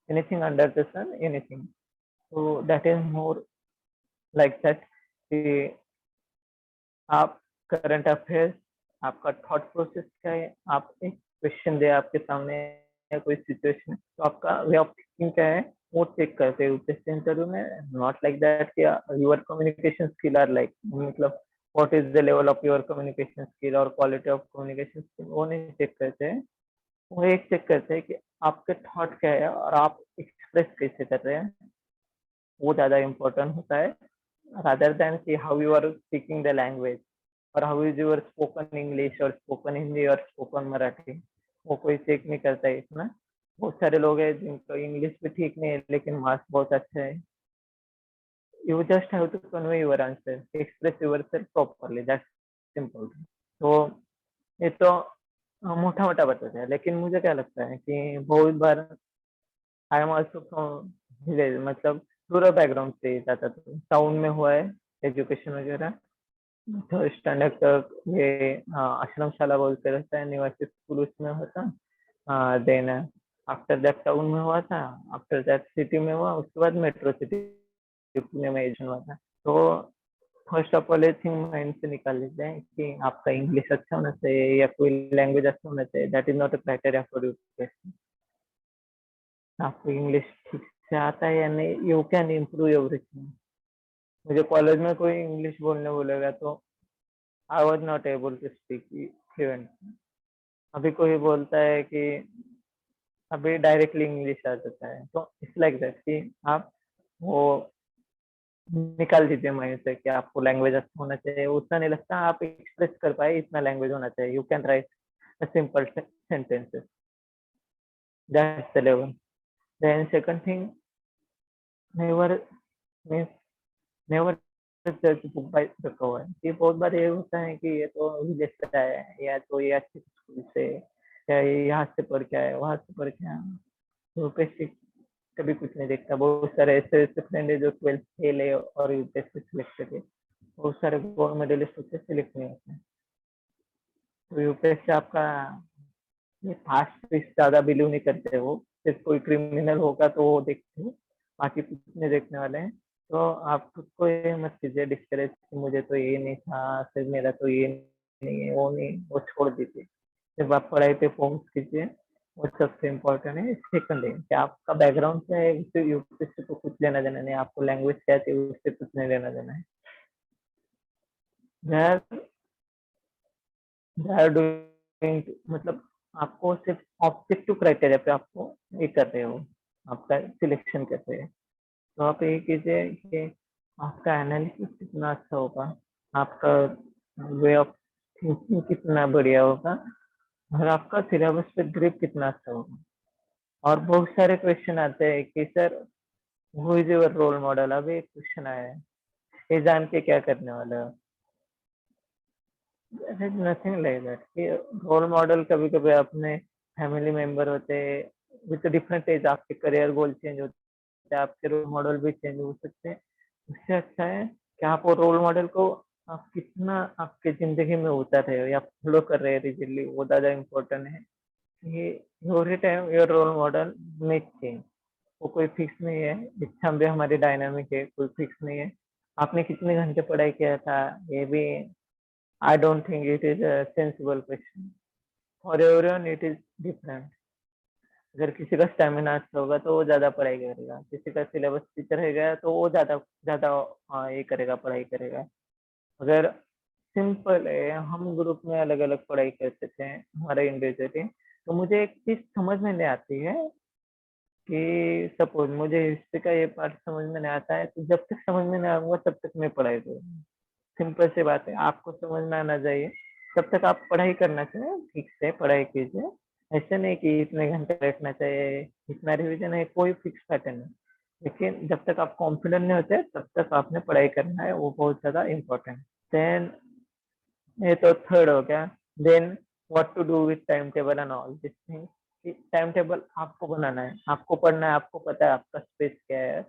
anything under the sun, anything, तो that is more like that कि आप करंट अफेयर्स, आपका थॉट प्रोसेस क्या है, आप एक क्वेश्चन दे आपके सामने या कोई सिचुएशन, तो आपका वे ऑफ थिंकिंग क्या है वो चेक करते हैं यूपीएससी इंटरव्यू में, नॉट लाइक दैट कि your communication skill are like, मतलब what is the level of your communication skill और क्वालिटी ऑफ कम्युनिकेशन स्किल, वो नहीं चेक करते हैं, वो एक चेक करते हैं कि आपके थॉट क्या है और आप एक्सप्रेस कैसे कर रहे हैं, वो ज्यादा इम्पोर्टेंट होता है, rather than see how you are speaking the language or how is your spoken English or spoken Hindi or spoken Marathi, वो कोई चेक नहीं करता है इतना। बहुत सारे लोग हैं जिनको इंग्लिश भी ठीक नहीं है लेकिन मार्क्स बहुत अच्छा है, you just have to convey your answer, express your self properly, that's simple. तो ये तो मोटा मोटा बताते हैं, लेकिन मुझे क्या लगता है कि बहुत बार I am also from village, मतलब रूरल बैकग्राउंड से जाता था, टाउन में हुआ है एजुकेशन वगैरह, थर्ड स्टैंडर्ड तक ये आश्रमशाला बोलते रहता है, निवासी स्कूल उसमें होता। देन आफ्टर दैट टाउन में हुआ था, आफ्टर दैट सिटी में हुआ, उसके बाद मेट्रो सिटी पुणे में एडमिशन हुआ था। तो फर्स्ट ऑफ ऑल ये थिंग माइंड से निकाल लेते हैं कि आपका इंग्लिश अच्छा होना चाहिए या कोई लैंग्वेज अच्छा होना चाहिए, that is not a criteria for you. आपको इंग्लिश ठीक से आता है या नहीं, यू कैन इम्प्रूव एवरीथिंग। मुझे कॉलेज में कोई इंग्लिश बोलने बोलेगा तो I was not able to speak fluent. अभी कोई बोलता है कि अभी डायरेक्टली इंग्लिश आ जाता है, तो इट्स लाइक दैट कि आप वो निकाल दीजिए माइंड से कि आपको लैंग्वेज अच्छा होना चाहिए, उतना नहीं लगता आप एक्सप्रेस कर पाए इतना लैंग्वेज होना चाहिए, you can write a simple sentences, that's the level. Then second thing, never means never जज बुक बाय द कवर। ये बहुत बार ये होता है कि ये तो विदेश से आया है, या तो ये अच्छी स्कूल से, या ये यहाँ से पढ़ के आया, वहां से पढ़ के आया, यूपीएससी कभी कुछ नहीं देखता। बहुत सारे ऐसे ऐसे फ्रेंड है जो 12th फेल है और यूपीएससी सिलेक्टेड है, बहुत सारे गोल्ड मेडलिस्ट होते सिलेक्ट नहीं होते। तो यूपीएससी आपका ये फास्ट पे ज्यादा बिलीव नहीं करते, वो सिर्फ कोई क्रिमिनल होगा तो वो देखते हैं, बाकी कुछ नहीं देखने वाले हैं। तो आप खुद को ये मत कीजिए डिस्करेज कि मुझे तो ये नहीं था, फिर मेरा तो ये नहीं है, वो नहीं, वो छोड़ दीजिए। सिर्फ आप पढ़ाई पे फोकस कीजिए, वो सबसे इम्पोर्टेंट है। सेकंड है कि आपका बैकग्राउंड क्या है, उससे यूपीएससी को कुछ लेना देना नहीं, आपको लैंग्वेज क्या है उससे कुछ नहीं लेना देना है। दे आर डूइंग, मतलब आपको सिर्फ ऑब्जेक्टिव क्राइटेरिया पे आपको ये कर रहे हो, आपका सिलेक्शन कैसे है। तो आप ये कीजिए कि आपका एनालिसिस कितना अच्छा होगा, आपका वे ऑफ थिंकिंग कितना बढ़िया होगा, और आपका सिलेबस पे ग्रिप कितना अच्छा होगा। और बहुत सारे क्वेश्चन आते हैं कि sir who is your role model, अभी एक क्वेश्चन आया है, ये जान के क्या करने वाला है। नथिंग लाइक दैट कि रोल मॉडल कभी कभी अपने फैमिली मेंबर होते हैं, विथ डिफरेंट एज आपके करियर गोल चेंज होते हैं, आपके रोल मॉडल भी चेंज हो सकते हैं। उससे अच्छा है कि आप वो रोल मॉडल को आप कितना आपके जिंदगी में उतार रहे हो या फॉलो कर रहे हैं रिजिडली, वो ज्यादा इम्पोर्टेंट है। ये every time your role model में चेंज, वो कोई फिक्स नहीं है। इच्छा भी हमारी डायनामिक है, कोई फिक्स नहीं है। आपने कितने घंटे पढ़ाई किया था, ये भी I don't think it is a sensible question. For everyone it is different. अगर किसी का स्टेमिना अच्छा होगा तो वो ज्यादा पढ़ाई करेगा, किसी का सिलेबस ठीक रहेगा तो वो ज्यादा ज्यादा ये करेगा, पढ़ाई करेगा। अगर सिंपल है, हम ग्रुप में अलग अलग पढ़ाई करते थे, हमारा इंडिविजुअली, तो मुझे एक चीज समझ में नहीं आती है कि सपोज मुझे हिस्ट्री का ये पार्ट समझ में नहीं आता है, तो जब तक समझ में नहीं आऊंगा तब तक मैं पढ़ाई करूंगा। सिंपल सी बात है, आपको समझ में आना चाहिए, तब तक आप पढ़ाई करना चाहिए, ठीक से पढ़ाई कीजिए। ऐसे नहीं कि इतने घंटे बैठना चाहिए, इतना रिवीजन है, कोई फिक्स पैटर्न नहीं। लेकिन जब तक आप कॉन्फिडेंट नहीं होते तब तक आपने पढ़ाई करना है, वो बहुत ज्यादा इम्पोर्टेंट है। देन ये तो थर्ड हो गया। Then what to do with time table and all this thing. Time table आपको बनाना है, आपको पढ़ना है, आपको पता है आपका स्पेस क्या है,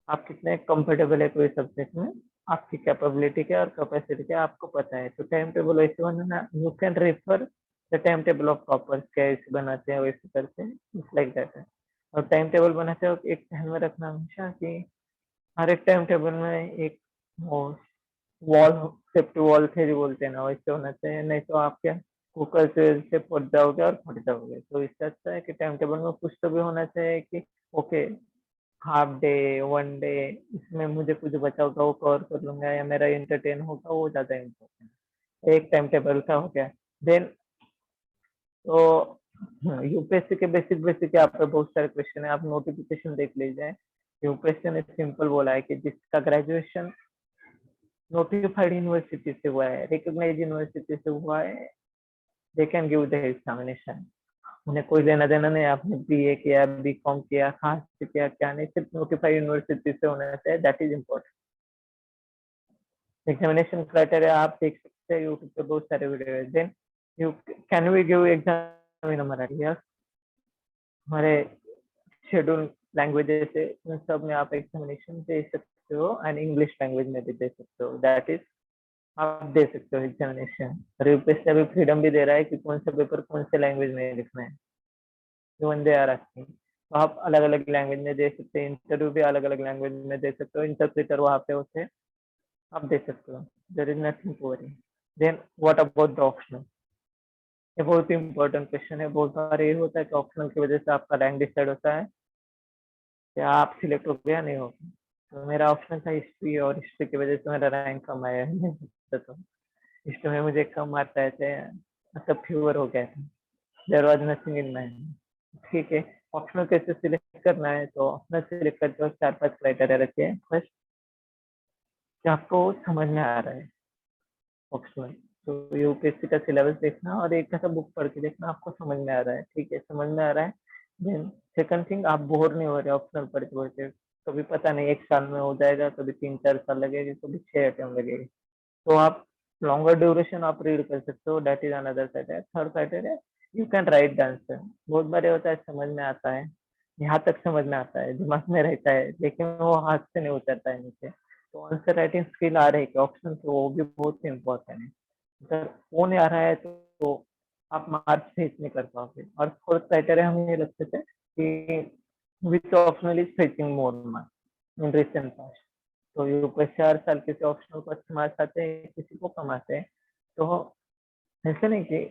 आप कितने कंफर्टेबल है कोई सब्जेक्ट में, आपकी कैपेबिलिटी क्या और कैपेसिटी क्या आपको पता है। तो टाइम टेबल वैसे बनाना, you can refer the time table of toppers, कैसे बनाते हैं वैसे करते हैं, इट्स लाइक दैट है। और टाइम टेबल बनाते वक्त एक ध्यान में रखना हमेशा कि हर एक टाइम टेबल में एक वॉल, सेफ्टी वॉल थ्योरी बोलते हैं ना, वैसे होना चाहिए, नहीं तो आप क्या कुकर से पड़ जाओगे और फट जाओगे। तो इससे अच्छा है कि टाइम टेबल में कुछ तो भी होना चाहिए कि okay, half day, one day, इसमें मुझे कुछ बचा होगा वो कवर कर लूंगा या मेरा एंटरटेन होगा, वो ज्यादा इम्पोर्टेंट है। एक टाइम टेबल का हो गया। देन तो यूपीएससी के बेसिक बेसिक यहाँ पे बहुत सारे क्वेश्चन है, आप नोटिफिकेशन देख लीजिए। यूपीएससी ने सिंपल बोला है कि जिसका ग्रेजुएशन नोटिफाइड यूनिवर्सिटी से हुआ है, रिकॉग्नाइज यूनिवर्सिटी से हुआ है, they can give the examination. उन्हें कोई लेना देना नहीं, आपने बीए किया, बीकॉम किया, कहाँ से किया, क्या नहीं, सिर्फ नोटिफाइड यूनिवर्सिटी से होना चाहिए, that is important. Examination criteria आप देख सकते हैं, यूट्यूब पे बहुत सारे वीडियो है। Then you can we give exam in Marathi, yes. हमारे शेड्यूल लैंग्वेजेस है, उन सब में आप एग्जामिनेशन दे सकते हो, एंड इंग्लिश लैंग्वेज में भी दे सकते हो, दैट इज आप दे सकते हो एग्जामिनेशन। और यूपीएससी अभी फ्रीडम भी दे रहा है कि कौन सा पेपर कौन से लैंग्वेज में लिखना है, इवन दे आर आस्किंग। तो आप अलग अलग लैंग्वेज में दे सकते हैं, इंटरव्यू भी अलग अलग लैंग्वेज में दे सकते हो, इंटरप्रेटर वहाँ पे होते हैं, आप दे सकते हो। There is nothing to worry. Then what about the optional? ये बहुत ही इंपॉर्टेंट क्वेश्चन है। बहुत बार ये होता है कि ऑप्शनल की वजह से आपका रैंक डिसाइड होता है कि आप सिलेक्ट हो गया नहीं हो गए। तो मेरा ऑप्शन था हिस्ट्री, और हिस्ट्री की वजह से मेरा रैंक कम आया है। तो हिस्ट्री में मुझे कम मार्क्स आए थे, मतलब फ्यूअर हो गया था। There was nothing in my. ठीक है। ऑप्शनल कैसे सिलेक्ट करना है? तो ऑप्शनल सिलेक्ट करते वक्त 4-5 क्राइटेरिया रखिए। फर्स्ट, कि आपको समझ में आ रहा है ऑप्शनल। तो यूपीएससी का सिलेबस देखना और एक ऐसा बुक पढ़ के देखना आपको समझ में आ रहा है। ठीक है, समझ में आ रहा है। देन सेकंड थिंग, आप बोर नहीं हो रहे ऑप्शनल पढ़ते पढ़ते। कभी पता नहीं 1 साल में हो जाएगा, कभी 3-4 साल लगेगी, कभी 6 अटेम्प्ट लगेगी। तो आप लॉन्गर ड्यूरेशन आप रीड कर सकते हो। That is another criteria. Third criteria, you can right the answer. बहुत बार ये होता है समझ में आता है, यहाँ तक समझ में आता है, दिमाग में रहता है, लेकिन वो हाथ से नहीं उतरता है नीचे। तो आंसर राइटिंग स्किल आ रही है ऑप्शन तो वो भी बहुत इम्पोर्टेंट है। अगर वो नहीं आ रहा है तो आप मार्क्स फेच नहीं कर पाओगे। और फोर्थ क्राइटेरिया हम ये रखते थे कि which optional is fetching more marks in recent past. तो यूपीएससी हर साल किसी ऑप्शनल को अच्छे मार्क्स आते हैं, किसी को कम आते हैं। तो ऐसे नहीं कि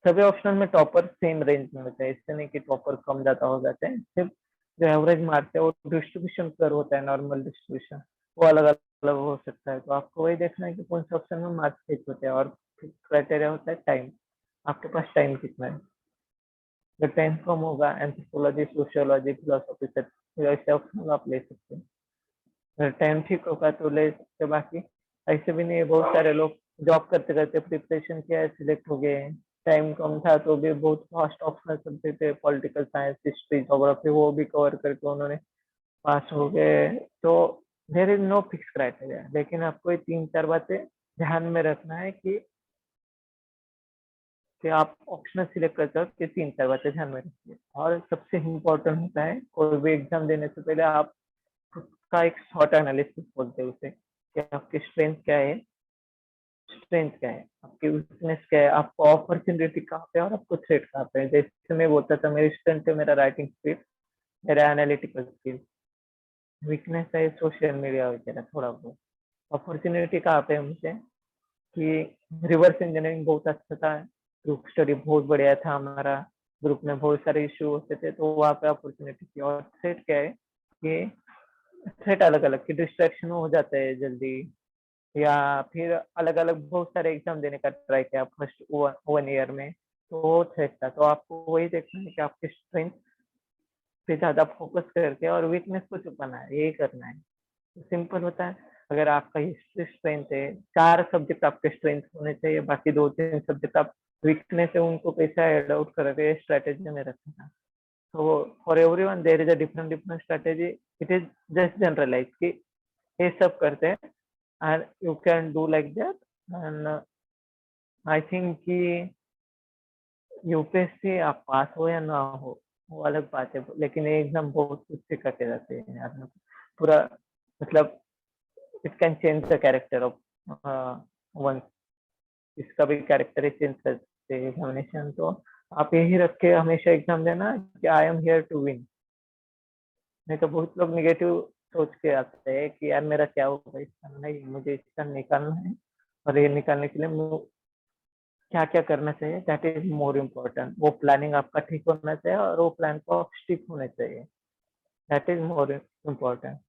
सभी ऑप्शनल में टॉपर सेम रेंज में होता है, इससे नहीं कि टॉपर कम ज्यादा हो जाते हैं। सिर्फ जो एवरेज मार्क्स है वो डिस्ट्रीब्यूशन पर होता है, नॉर्मल डिस्ट्रीब्यूशन, वो अलग अलग हो सकता है। तो आपको वही देखना है कि कौन से ऑप्शन में मार्क्स ठीक होते हैं। और क्राइटेरिया होता है टाइम, आपके पास टाइम कितना है। अगर टाइम कम होगा, एंथ्रोपोलॉजी, सोशियोलॉजी, फिलोसफी से ऐसे ऑप्शन आप ले सकते हैं। अगर टाइम ठीक होगा तो ले सकते। बाकी ऐसे भी नहीं है, बहुत सारे लोग जॉब करते करते प्रिपरेशन किया है, सिलेक्ट हो गए हैं। टाइम कम था तो भी बहुत फास्ट ऑप्शनल सब्जेक्ट थे, पॉलिटिकल साइंस, हिस्ट्री, ज्योग्राफी, वो भी कवर करके उन्होंने पास हो गए। तो there is no fix criteria, लेकिन आपको ये 3-4 बातें ध्यान में रखना है कि आप ऑप्शनल सिलेक्ट करते हो कि 3-4 बातें ध्यान में रखिए। और सबसे इम्पोर्टेंट होता है कोई भी एग्जाम देने से पहले आप खुद का एक शॉर्ट एनालिसिस बोलते हैं उसे, कि आपकी स्ट्रेंथ क्या है, स्ट्रेंथ क्या है, आपकी वीकनेस क्या है, आपको अपॉर्चुनिटी कहाँ पे है और आपको थ्रेट कहाँ पे है। जैसे मैं बोलता था मेरी स्ट्रेंथ है मेरा राइटिंग स्पीड, मेरा एनालिटिकल स्किल। वीकनेस है सोशल मीडिया वगैरह थोड़ा बहुत। अपॉर्चुनिटी कहाँ पे है मुझे, कि रिवर्स इंजीनियरिंग बहुत अच्छा था, ग्रुप स्टडी बहुत बढ़िया था हमारा, ग्रुप में बहुत सारे इशू होते थे तो वहाँ पे अपॉर्चुनिटी थी। और थ्रेट क्या है कि थ्रेट अलग अलग की डिस्ट्रैक्शन हो जाता है जल्दी, या फिर अलग अलग बहुत सारे एग्जाम देने का ट्राई किया फर्स्ट 1 ईयर में, तो वो थ्रेट था। तो आपको वही देखना है कि आपकी स्ट्रेंथ पे ज्यादा फोकस करके और वीकनेस को छुपाना है, यही करना है। तो सिंपल होता है। अगर आपका हिस्ट्री स्ट्रेंथ है, 4 सब्जेक्ट आपके स्ट्रेंथ होने चाहिए, बाकी 2-3 सब्जेक्ट आप वीकनेस है उनको कैसे ऐड आउट करके स्ट्रेटेजी में रखना। तो for everyone there is a different different strategy. It is just generalize कि ये सब करते हैं and you can do like that. And I think कि यूपीएससी आप पास हो या ना हो वो अलग बात है, लेकिन ये एग्जाम बहुत कुछ सिखा के जाते हैं यार। पूरा मतलब it can change the character of one, इसका भी कैरेक्टर ही चेंज कर सकते हैं एग्जामिनेशन। तो आप यही रख के हमेशा एग्जाम देना कि I am here to win. नहीं तो बहुत लोग निगेटिव सोच के आते हैं कि यार मेरा क्या होगा इसका, नहीं मुझे इसका निकालना है। और ये निकालने के लिए क्या क्या करना चाहिए, दैट इज मोर इम्पोर्टेंट। वो प्लानिंग आपका ठीक होना चाहिए और वो प्लान को आप स्टिक होने चाहिए, दैट इज मोर इम्पोर्टेंट।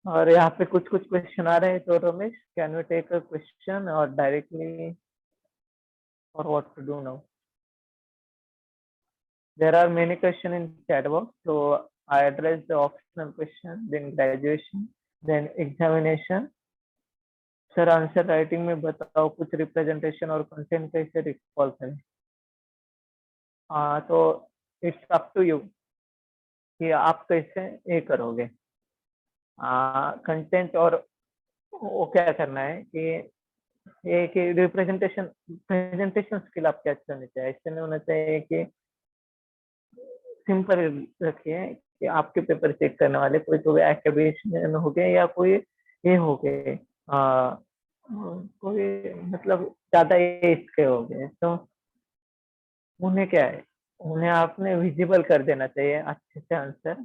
और यहाँ पे कुछ कुछ क्वेश्चन आ रहे हैं, तो Ramesh can you take a question और डायरेक्टली, और what to do now? There are many questions in chat box, so I address the optional question, then graduation, then examination. Sir answer writing में बताओ कुछ representation और content कैसे recall करें? तो it's up to you कि आप कैसे ये करोगे कंटेंट। और वो क्या करना है कि ये कि रिप्रेजेंटेशन प्रेजेंटेशन स्किल आपके अच्छे होने चाहिए। ऐसे नहीं होना चाहिए कि सिंपल रखिए कि आपके पेपर चेक करने वाले कोई तो एकेडमिशियन हो गए या कोई ये हो गए कोई मतलब ज्यादा एज के हो गए तो उन्हें क्या है, उन्हें आपने विजिबल कर देना चाहिए अच्छे से आंसर,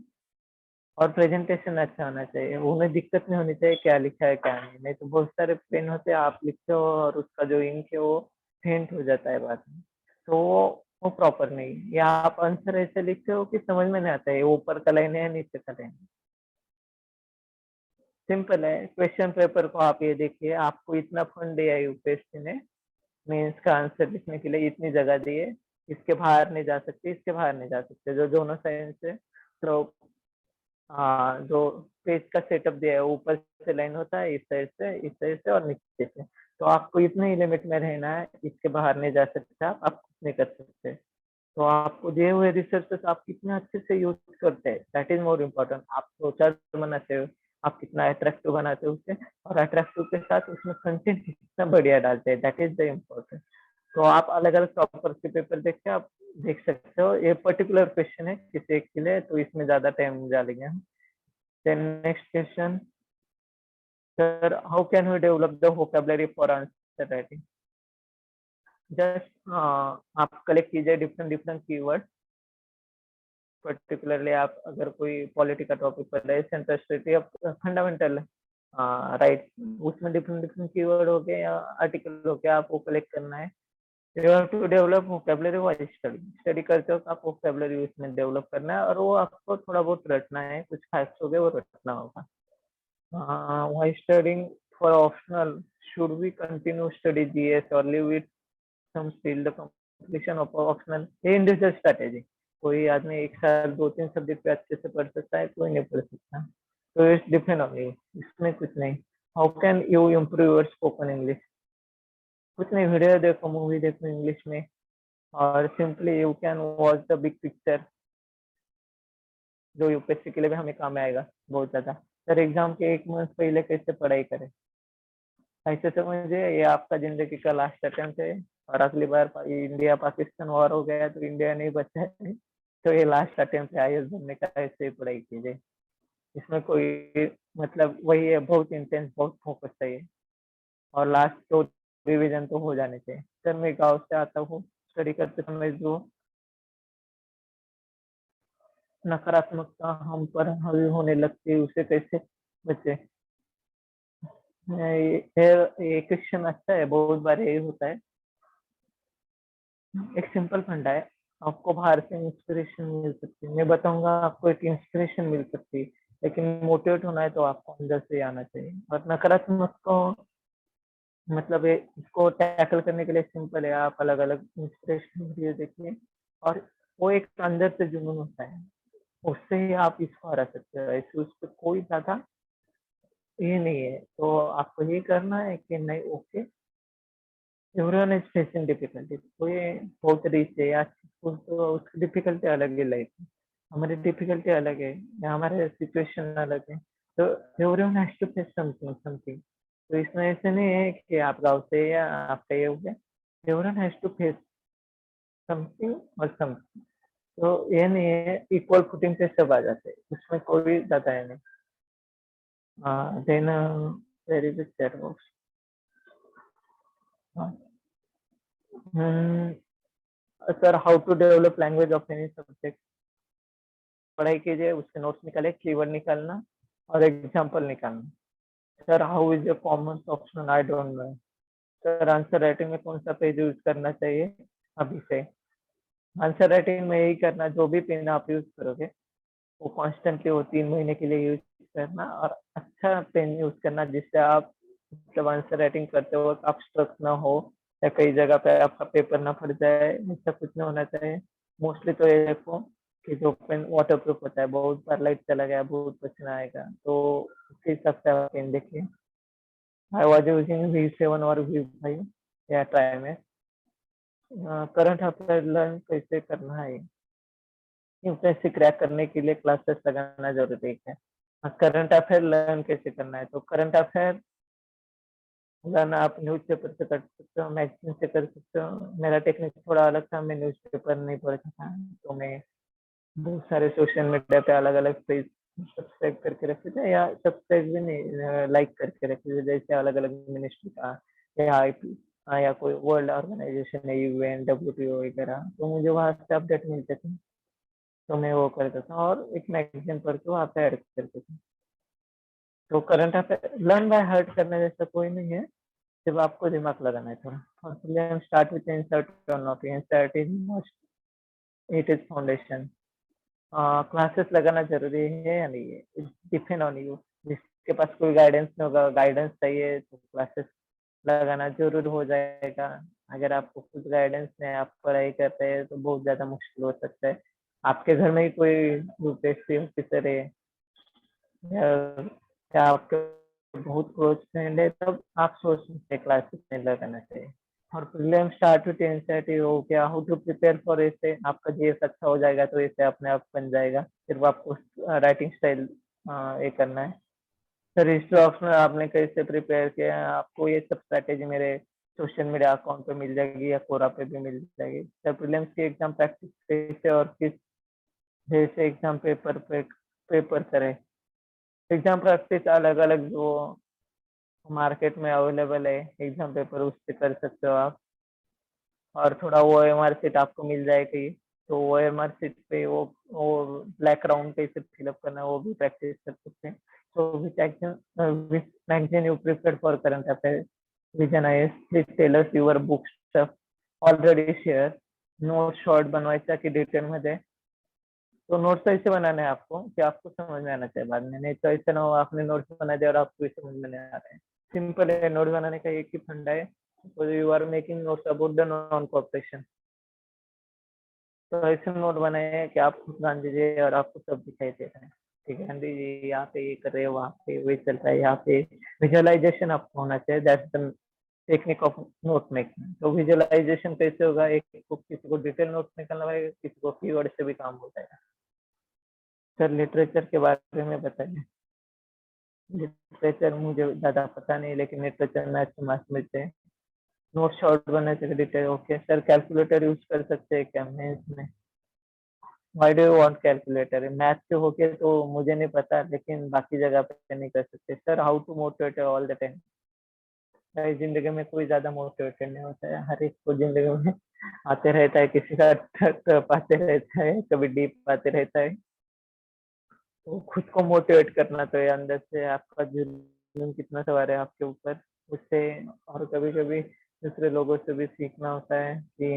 और प्रेजेंटेशन अच्छा होना चाहिए। उन्हें दिक्कत नहीं होनी चाहिए क्या लिखा है क्या नहीं। नहीं तो बहुत सारे पेन होते हैं, आप लिखते हो और उसका जो इंक है वो फेंट हो जाता है बाद में, तो वो प्रॉपर नहीं है। या आप आंसर ऐसे लिखते हो कि समझ में नहीं आता है ऊपर का लाइन है नीचे का लाइन। सिंपल है, क्वेश्चन पेपर को आप ये देखिए, आपको इतना फंड दिया है यूपीएससी ने मेंस का आंसर लिखने के लिए, इतनी जगह दी है, इसके बाहर नहीं जा सकते, इसके बाहर नहीं जा सकते। जो दोनों साइड से तो हाँ, जो पेज का सेटअप दिया है, ऊपर से लाइन होता है इस साइड से, इस साइड से और नीचे से, तो आपको इतने ही लिमिट में रहना है, इसके बाहर नहीं जा सकते, आप कुछ नहीं कर सकते। तो आपको दिए हुए रिसोर्सेस आप कितने अच्छे से यूज करते हैं, दैट इज मोर इम्पोर्टेंट। आप सोचा बनाते हो, आप कितना अट्रैक्टिव बनाते हो उसे, और अट्रैक्टिव के साथ उसमें कंटेंट कितना बढ़िया डालते हैं, दैट इज द इम्पोर्टेंट। तो आप अलग अलग टॉपर के पेपर देख के आप देख सकते हो, ये पर्टिकुलर क्वेश्चन है किसी एक के लिए, तो इसमें ज्यादा टाइम डालेंगे हम। Then next question, sir how can we develop the vocabulary for answer writing. Just आप कलेक्ट कीजिए डिफरेंट डिफरेंट कीवर्ड। पर्टिकुलरली आप अगर कोई पॉलिटी का टॉपिक पढ़ रहे हैं, सेंट्रल स्टेट या फंडामेंटल राइट, उसमें डिफरेंट डिफरेंट कीवर्ड हो गए या आर्टिकल हो गया, आपको कलेक्ट करना है। You have to develop vocabulary wise study, study करते वक्त आप वोकेबलरी उसमें डेवलप करना है, और वो आपको थोड़ा बहुत रटना है, कुछ फैक्ट्स हो गए वो रटना होगा। while studying for optional, should we continue study GS or leave it some still the completion of optional? ये इंडिविजुअल स्ट्रेटेजी, कोई आदमी एक साल दो तीन सब्जेक्ट पे अच्छे से पढ़ सकता है, कोई नहीं पढ़ सकता, तो इट्स डिपेंड ऑन यू, इसमें कुछ नहीं। How can you improve your spoken English, कुछ नहीं, वीडियो देखो, मूवी देखो इंग्लिश में, और simply you can watch the big picture, जो यूपीएससी के लिए भी हमें काम में आएगा बहुत ज्यादा। सर एग्जाम के एक मंथ पहले कैसे पढ़ाई करें, ऐसे समझिए ये आपका जिंदगी का लास्ट अटेम्प्ट है, और अगली बार इंडिया पाकिस्तान वॉर हो गया तो इंडिया नहीं बचा है, तो ये लास्ट अटेम्प्ट है आईएएस बनने का, ऐसे ही पढ़ाई कीजिए। इसमें कोई मतलब वही है, बहुत इंटेंस, बहुत फोकस चाहिए, और लास्ट तो रिविजन तो हो जाने चाहिए। सर मैं गाँव से आता हूँ, स्टडी करते समय जो नकारात्मकता हम पर हावी होने लगती है उसे कैसे बचे। ये क्वेश्चन अच्छा है, बहुत बार यही होता है। एक सिंपल फंडा है, आपको बाहर से इंस्पिरेशन मिल सकती है, मैं बताऊंगा आपको एक इंस्पिरेशन मिल सकती है, लेकिन मोटिवेट होना है तो आपको अंदर से आना चाहिए। और नकारात्मक को मतलब इसको टैकल करने के लिए सिंपल है, आप अलग अलग इंस्पिरेशन वीडियो देखिए, और वो एक अंदर से जुनून होता है, उससे ही आप इसको हरा सकते हो, ऐसे उस पर कोई ज्यादा ये नहीं है। तो आपको ये करना है कि नहीं, okay, everyone is facing difficulty, कोई बहुत रीच है या तो उसकी डिफिकल्टी अलग है, लाइफ में हमारी डिफिकल्टी अलग है या हमारे सिचुएशन अलग है, तो everyone has to face something something. तो इसमें ऐसे नहीं है कि आप गाँव से या आपका ये हो गया, everyone has to face something और समथिंग, तो ये नहीं है इक्वल फुटिंग पे सब आ जाते हैं, उसमें कोई ज्यादा है नहीं। Then very big chat box, sir how to develop language of any subject, पढ़ाई कीजिए, उसके नोट्स निकाले, कीवर्ड निकालना और एग्जाम्पल निकालना। Sir how is a common option, I don't know. Sir answer writing में कौन सा पेज यूज करना चाहिए अभी से, आंसर राइटिंग में यही करना, जो भी पेन आप यूज करोगे वो कॉन्स्टेंटली वो 3 महीने के लिए यूज करना, और अच्छा पेन यूज करना जिससे आप मतलब आंसर राइटिंग करते हो आप स्ट्रक ना हो, या कई जगह पे आपका पेपर ना फट जाए, ऐसा कुछ नहीं होना चाहिए। मोस्टली तो ये देखो कि जो पेन वाटर प्रूफ होता है, बहुत बार लाइट चला गया बहुत पसीना आएगा, तो उसके हिसाब से आप पेन देखिए। आई वॉज यूजिंग V7 और V5 या ट्राई में। करंट अफेयर लर्न कैसे करना है, यूपीएससी क्रैक करने के लिए क्लासेस लगाना जरूरी है। करंट अफेयर लर्न कैसे करना है, तो करंट अफेयर लर्न आप न्यूज़पेपर से कर सकते हो, मैगजीन से कर सकते हो। मेरा टेक्निक थोड़ा अलग था, मैं न्यूज़पेपर नहीं पढ़ता था, तो मैं बहुत सारे सोशल मीडिया पे अलग अलग पेज सब्सक्राइब करके रखे थे, या सब्सक्राइब भी नहीं, लाइक करके रखे थे, जैसे अलग अलग मिनिस्ट्री का या आईपी, या कोई वर्ल्ड ऑर्गेनाइजेशन है, यूएन, डब्ल्यूटीओ वगैरह, तो मुझे वहां से अपडेट मिलते थे, तो मैं वो करता था और एक मैगजीन पढ़ के वहाँ पे ऐड करते थे। तो current affair learn by heart करने जैसा कोई नहीं है, सिर्फ आपको दिमाग लगाना है थोड़ा। और फिर स्टार्ट विथ इंसर्ट और not insert is must, it is foundation. Classes लगाना जरूरी है या नहीं है, डिपेंड ऑन यू। जिसके पास कोई गाइडेंस नहीं होगा, गाइडेंस चाहिए तो क्लासेस लगाना जरूर हो जाएगा। अगर आपको कुछ गाइडेंस नहीं, आप पढ़ाई करते हैं तो बहुत ज्यादा मुश्किल हो सकता है। आपके घर में ही कोई यूपीएससी ऑफिसर है, या आपके बहुत क्लोज फ्रेंड है, तब आप सोच सकते हैं क्लासेस में लगाना चाहिए। और प्रीलिम स्टार्ट विथ एनसीईआरटी हो गया, हाउ टू प्रिपेयर फॉर ऐसे, आपका जीएस अच्छा हो जाएगा तो ऐसे अपने आप बन जाएगा, सिर्फ आपको राइटिंग स्टाइल ये करना है। सर हिस्ट्री ऑप्शनल आपने कैसे प्रिपेयर किया है, आपको ये सब स्ट्रैटेजी मेरे सोशल मीडिया अकाउंट पे मिल जाएगी या कोरा पे भी मिल जाएगी। सर प्रीलिम्स की एग्जाम प्रैक्टिस कैसे और किस जैसे एग्जाम पेपर करें। एग्जाम प्रैक्टिस अलग अलग जो मार्केट में अवेलेबल है एग्जाम पेपर, उससे कर सकते हो आप। और थोड़ा ओएमआर शीट आपको मिल जाएगी, तो ओएमआर शीट पे वो ब्लैक राउंड कैसे फिलअप करना है वो भी प्रैक्टिस कर सकते हैं। तो which magazine you preferred for current affair, Vision IAS, please tell us your book stuff already share. Note short बनवायचा की डिटेल मध्ये, तो नोट्स ऐसे बनाने हैं आपको कि आपको समझ में आना चाहिए बाद में, नहीं तो ऐसे ना हो आपने नोट्स बना दिया और आपको समझ में नहीं आ रहे हैं। सिंपल है, नोट्स बनाने का एक ही फंडा है, you are making notes about the non cooperation, तो ऐसे नोट बनाए हैं कि आप खुद ध्यान दीजिए और आपको सब दिखाई दे रहा है। ठीक है, गांधी जी यहाँ पे ये कर रहे हैं, वहाँ पे वही चल रहा है, यहाँ पे विजुअलाइजेशन आपको होना चाहिए, that's the technique of note making. तो विजुअलाइजेशन कैसे होगा, एक को किसी को डिटेल नोट निकालना पड़ेगा, किसी को कीवर्ड से भी काम हो जाएगा। सर लिटरेचर के बारे में बताइए। लिटरेचर मुझे ज्यादा पता नहीं, लेकिन लिटरेचर में अच्छे मार्क्स मिलते हैं। नोट शॉर्ट बनने से detail, okay sir. Calculator use कर सकते हैं क्या मैं इसमें, why do you want calculator, math से होके तो मुझे नहीं पता, लेकिन बाकी जगह पे नहीं कर सकते। Sir how to motivate all the time, भाई जिंदगी में कोई ज्यादा मोटिवेटेड नहीं होता है, हर एक को जिंदगी में आते रहता है, किसी का टप आते रहता है, कभी डीप आते रहता है। तो खुद को मोटिवेट करना तो ये अंदर से, आपका जुनून कितना सवार है आपके ऊपर, उससे। और कभी कभी दूसरे लोगों से भी सीखना होता है कि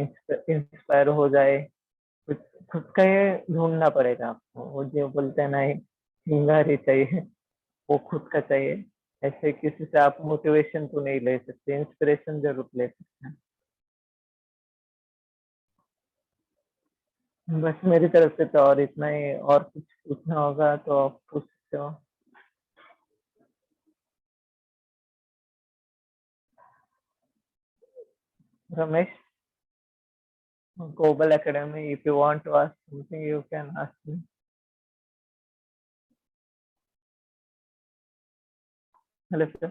इंस्पायर हो जाए। खुद खुद का ये ढूंढना पड़ेगा आपको, वो जो बोलते हैं ना चिंगारी चाहिए, वो खुद का चाहिए। ऐसे किसी से आप मोटिवेशन तो नहीं ले सकते, इंस्पिरेशन जरूर ले सकते हैं। बस मेरी तरफ से तो और इतना ही, और कुछ पूछना होगा तो आप पूछ सकते हो। Ramesh, Global Academy, if you want to ask something you can ask me. Hello sir.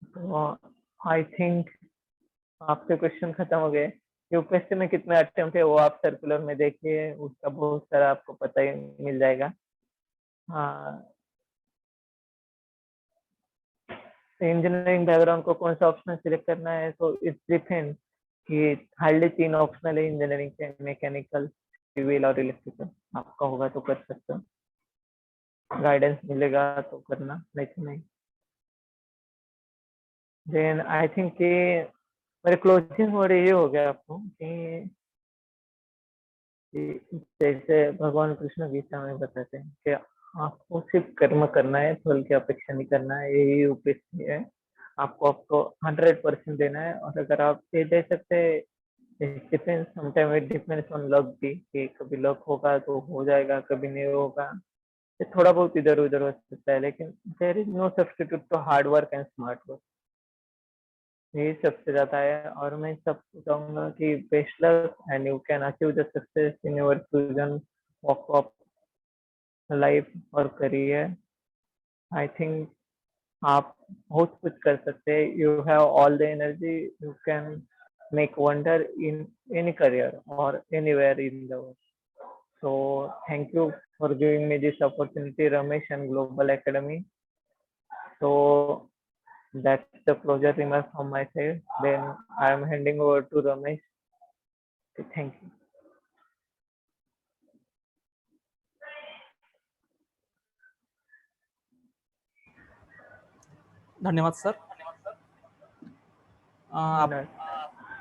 तो आई थिंक आपके क्वेश्चन खत्म हो गए। यूपीएससी में कितने अटेम्प्ट है वो आप सर्कुलर में देखिए, उसका बहुत सारा आपको पता ही मिल जाएगा। हाँ, इंजीनियरिंग बैकग्राउंड को कौन सा ऑप्शन सिलेक्ट करना है, तो इट्स डिपेंड कि हार्डली 3 ऑप्शनल है इंजीनियरिंग के, मैकेनिकल, सिविल और इलेक्ट्रिकल। आपका होगा तो कर सकते हो, गाइडेंस मिलेगा तो करना, नहीं तो नहीं। देन आई थिंक कि मेरे क्लोजिंग वर्ड ये हो गया आपको कि जैसे भगवान कृष्ण गीता में बताते हैं कि आपको सिर्फ कर्म करना है, फल की अपेक्षा नहीं करना है, यही उपेक्षित है। आपको 100% देना है, और अगर आप दे दे सकते, depends, sometime it depends on luck भी, कि कभी लक होगा तो हो जाएगा, कभी नहीं होगा, ये थोड़ा बहुत इधर उधर हो सकता है, लेकिन there is no substitute to hard work and smart work. यही सबसे ज्यादा है, और मैं सबको कहूंगा कि best luck and you can achieve the success in your chosen walk of life और करियर। आई थिंक आप बहुत कुछ कर सकते हैं, you have all the energy, you can make wonder in any career और anywhere in the world. So thank you for giving me this opportunity, Ramesh and Global Academy. So that's the closure remark from my side. Then I am handing over to Ramesh. Thank you. धन्यवाद sir. धन्यवाद.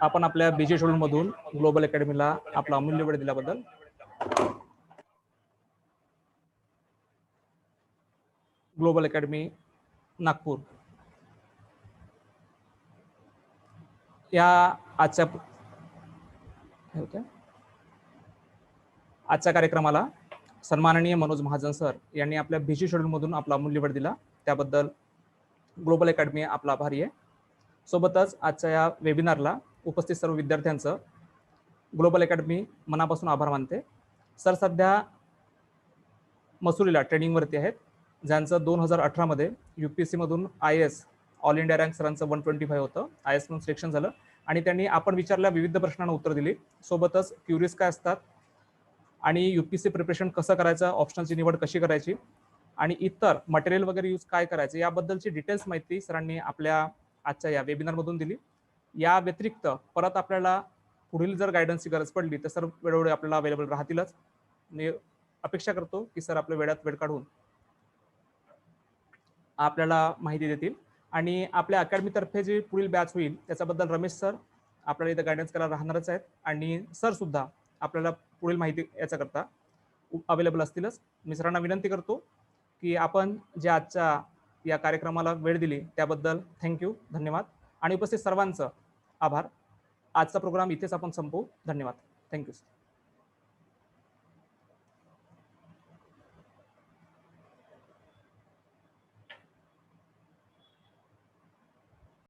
आपण आपल्या busy schedule मधून global अकॅडमीला आपला अमूल्य वेळ दिल्याबद्दल global academy Nagpur या आजच्या कार्यक्रमाला सन्माननीय मनोज महाजन सर यांनी आपल्या बिजी शेड्यूल मधून आपला अमूल्य वेळ दिला, त्याबद्दल ग्लोबल अकॅडमी आपला आभारी आहे. सोबतच आजच्या या वेबिनारला उपस्थित सर्व विद्यार्थ्यांचं ग्लोबल अकॅडमी मनापासून आभार मानते. सर सध्या मसुरीला ट्रेनिंगवरती आहेत, ज्यांचं 2018 मध्ये UPSC मधून IAS ऑल इंडिया रँक सरांचं 125 होतं, IAS मधून सिलेक्शन झालं आणि त्यांनी आपण विचारलेल्या विविध प्रश्नांना उत्तर दिली. सोबतच क्युरीज काय असतात आणि UPSC प्रिपरेशन कसं करायचं, ऑप्शनची निवड कशी करायची आणि इतर मटेरियल वगैरे यूज काय करायचं याबद्दलची डिटेल्स माहिती सरांनी आपल्या आजच्या या वेबिनारमधून दिली. या व्यतिरिक्त परत आपल्याला पुढील जर गायडन्सची गरज पडली तर सर वेळोवेळी आपल्याला अवेलेबल राहतीलच. मी अपेक्षा करतो की सर आपल्या वेळात वेळ काढून आपल्याला माहिती देतील आणि आपल्या अकॅडमीतर्फे जी पुढील बॅच होईल त्याच्याबद्दल रमेश सर आपल्याला इथं गायडन्स करायला राहणारच आहेत आणि सर सुद्धा आपल्याला पुढील माहिती याच्याकरता अवेलेबल असतीलच. मी सरांना विनंती करतो की आपण जे आजच्या या कार्यक्रमाला वेळ दिली त्याबद्दल थँक्यू, धन्यवाद आणि उपस्थित सर्वांचं आभार. आजचा प्रोग्राम इथेच आपण संपवू. धन्यवाद. थँक्यू.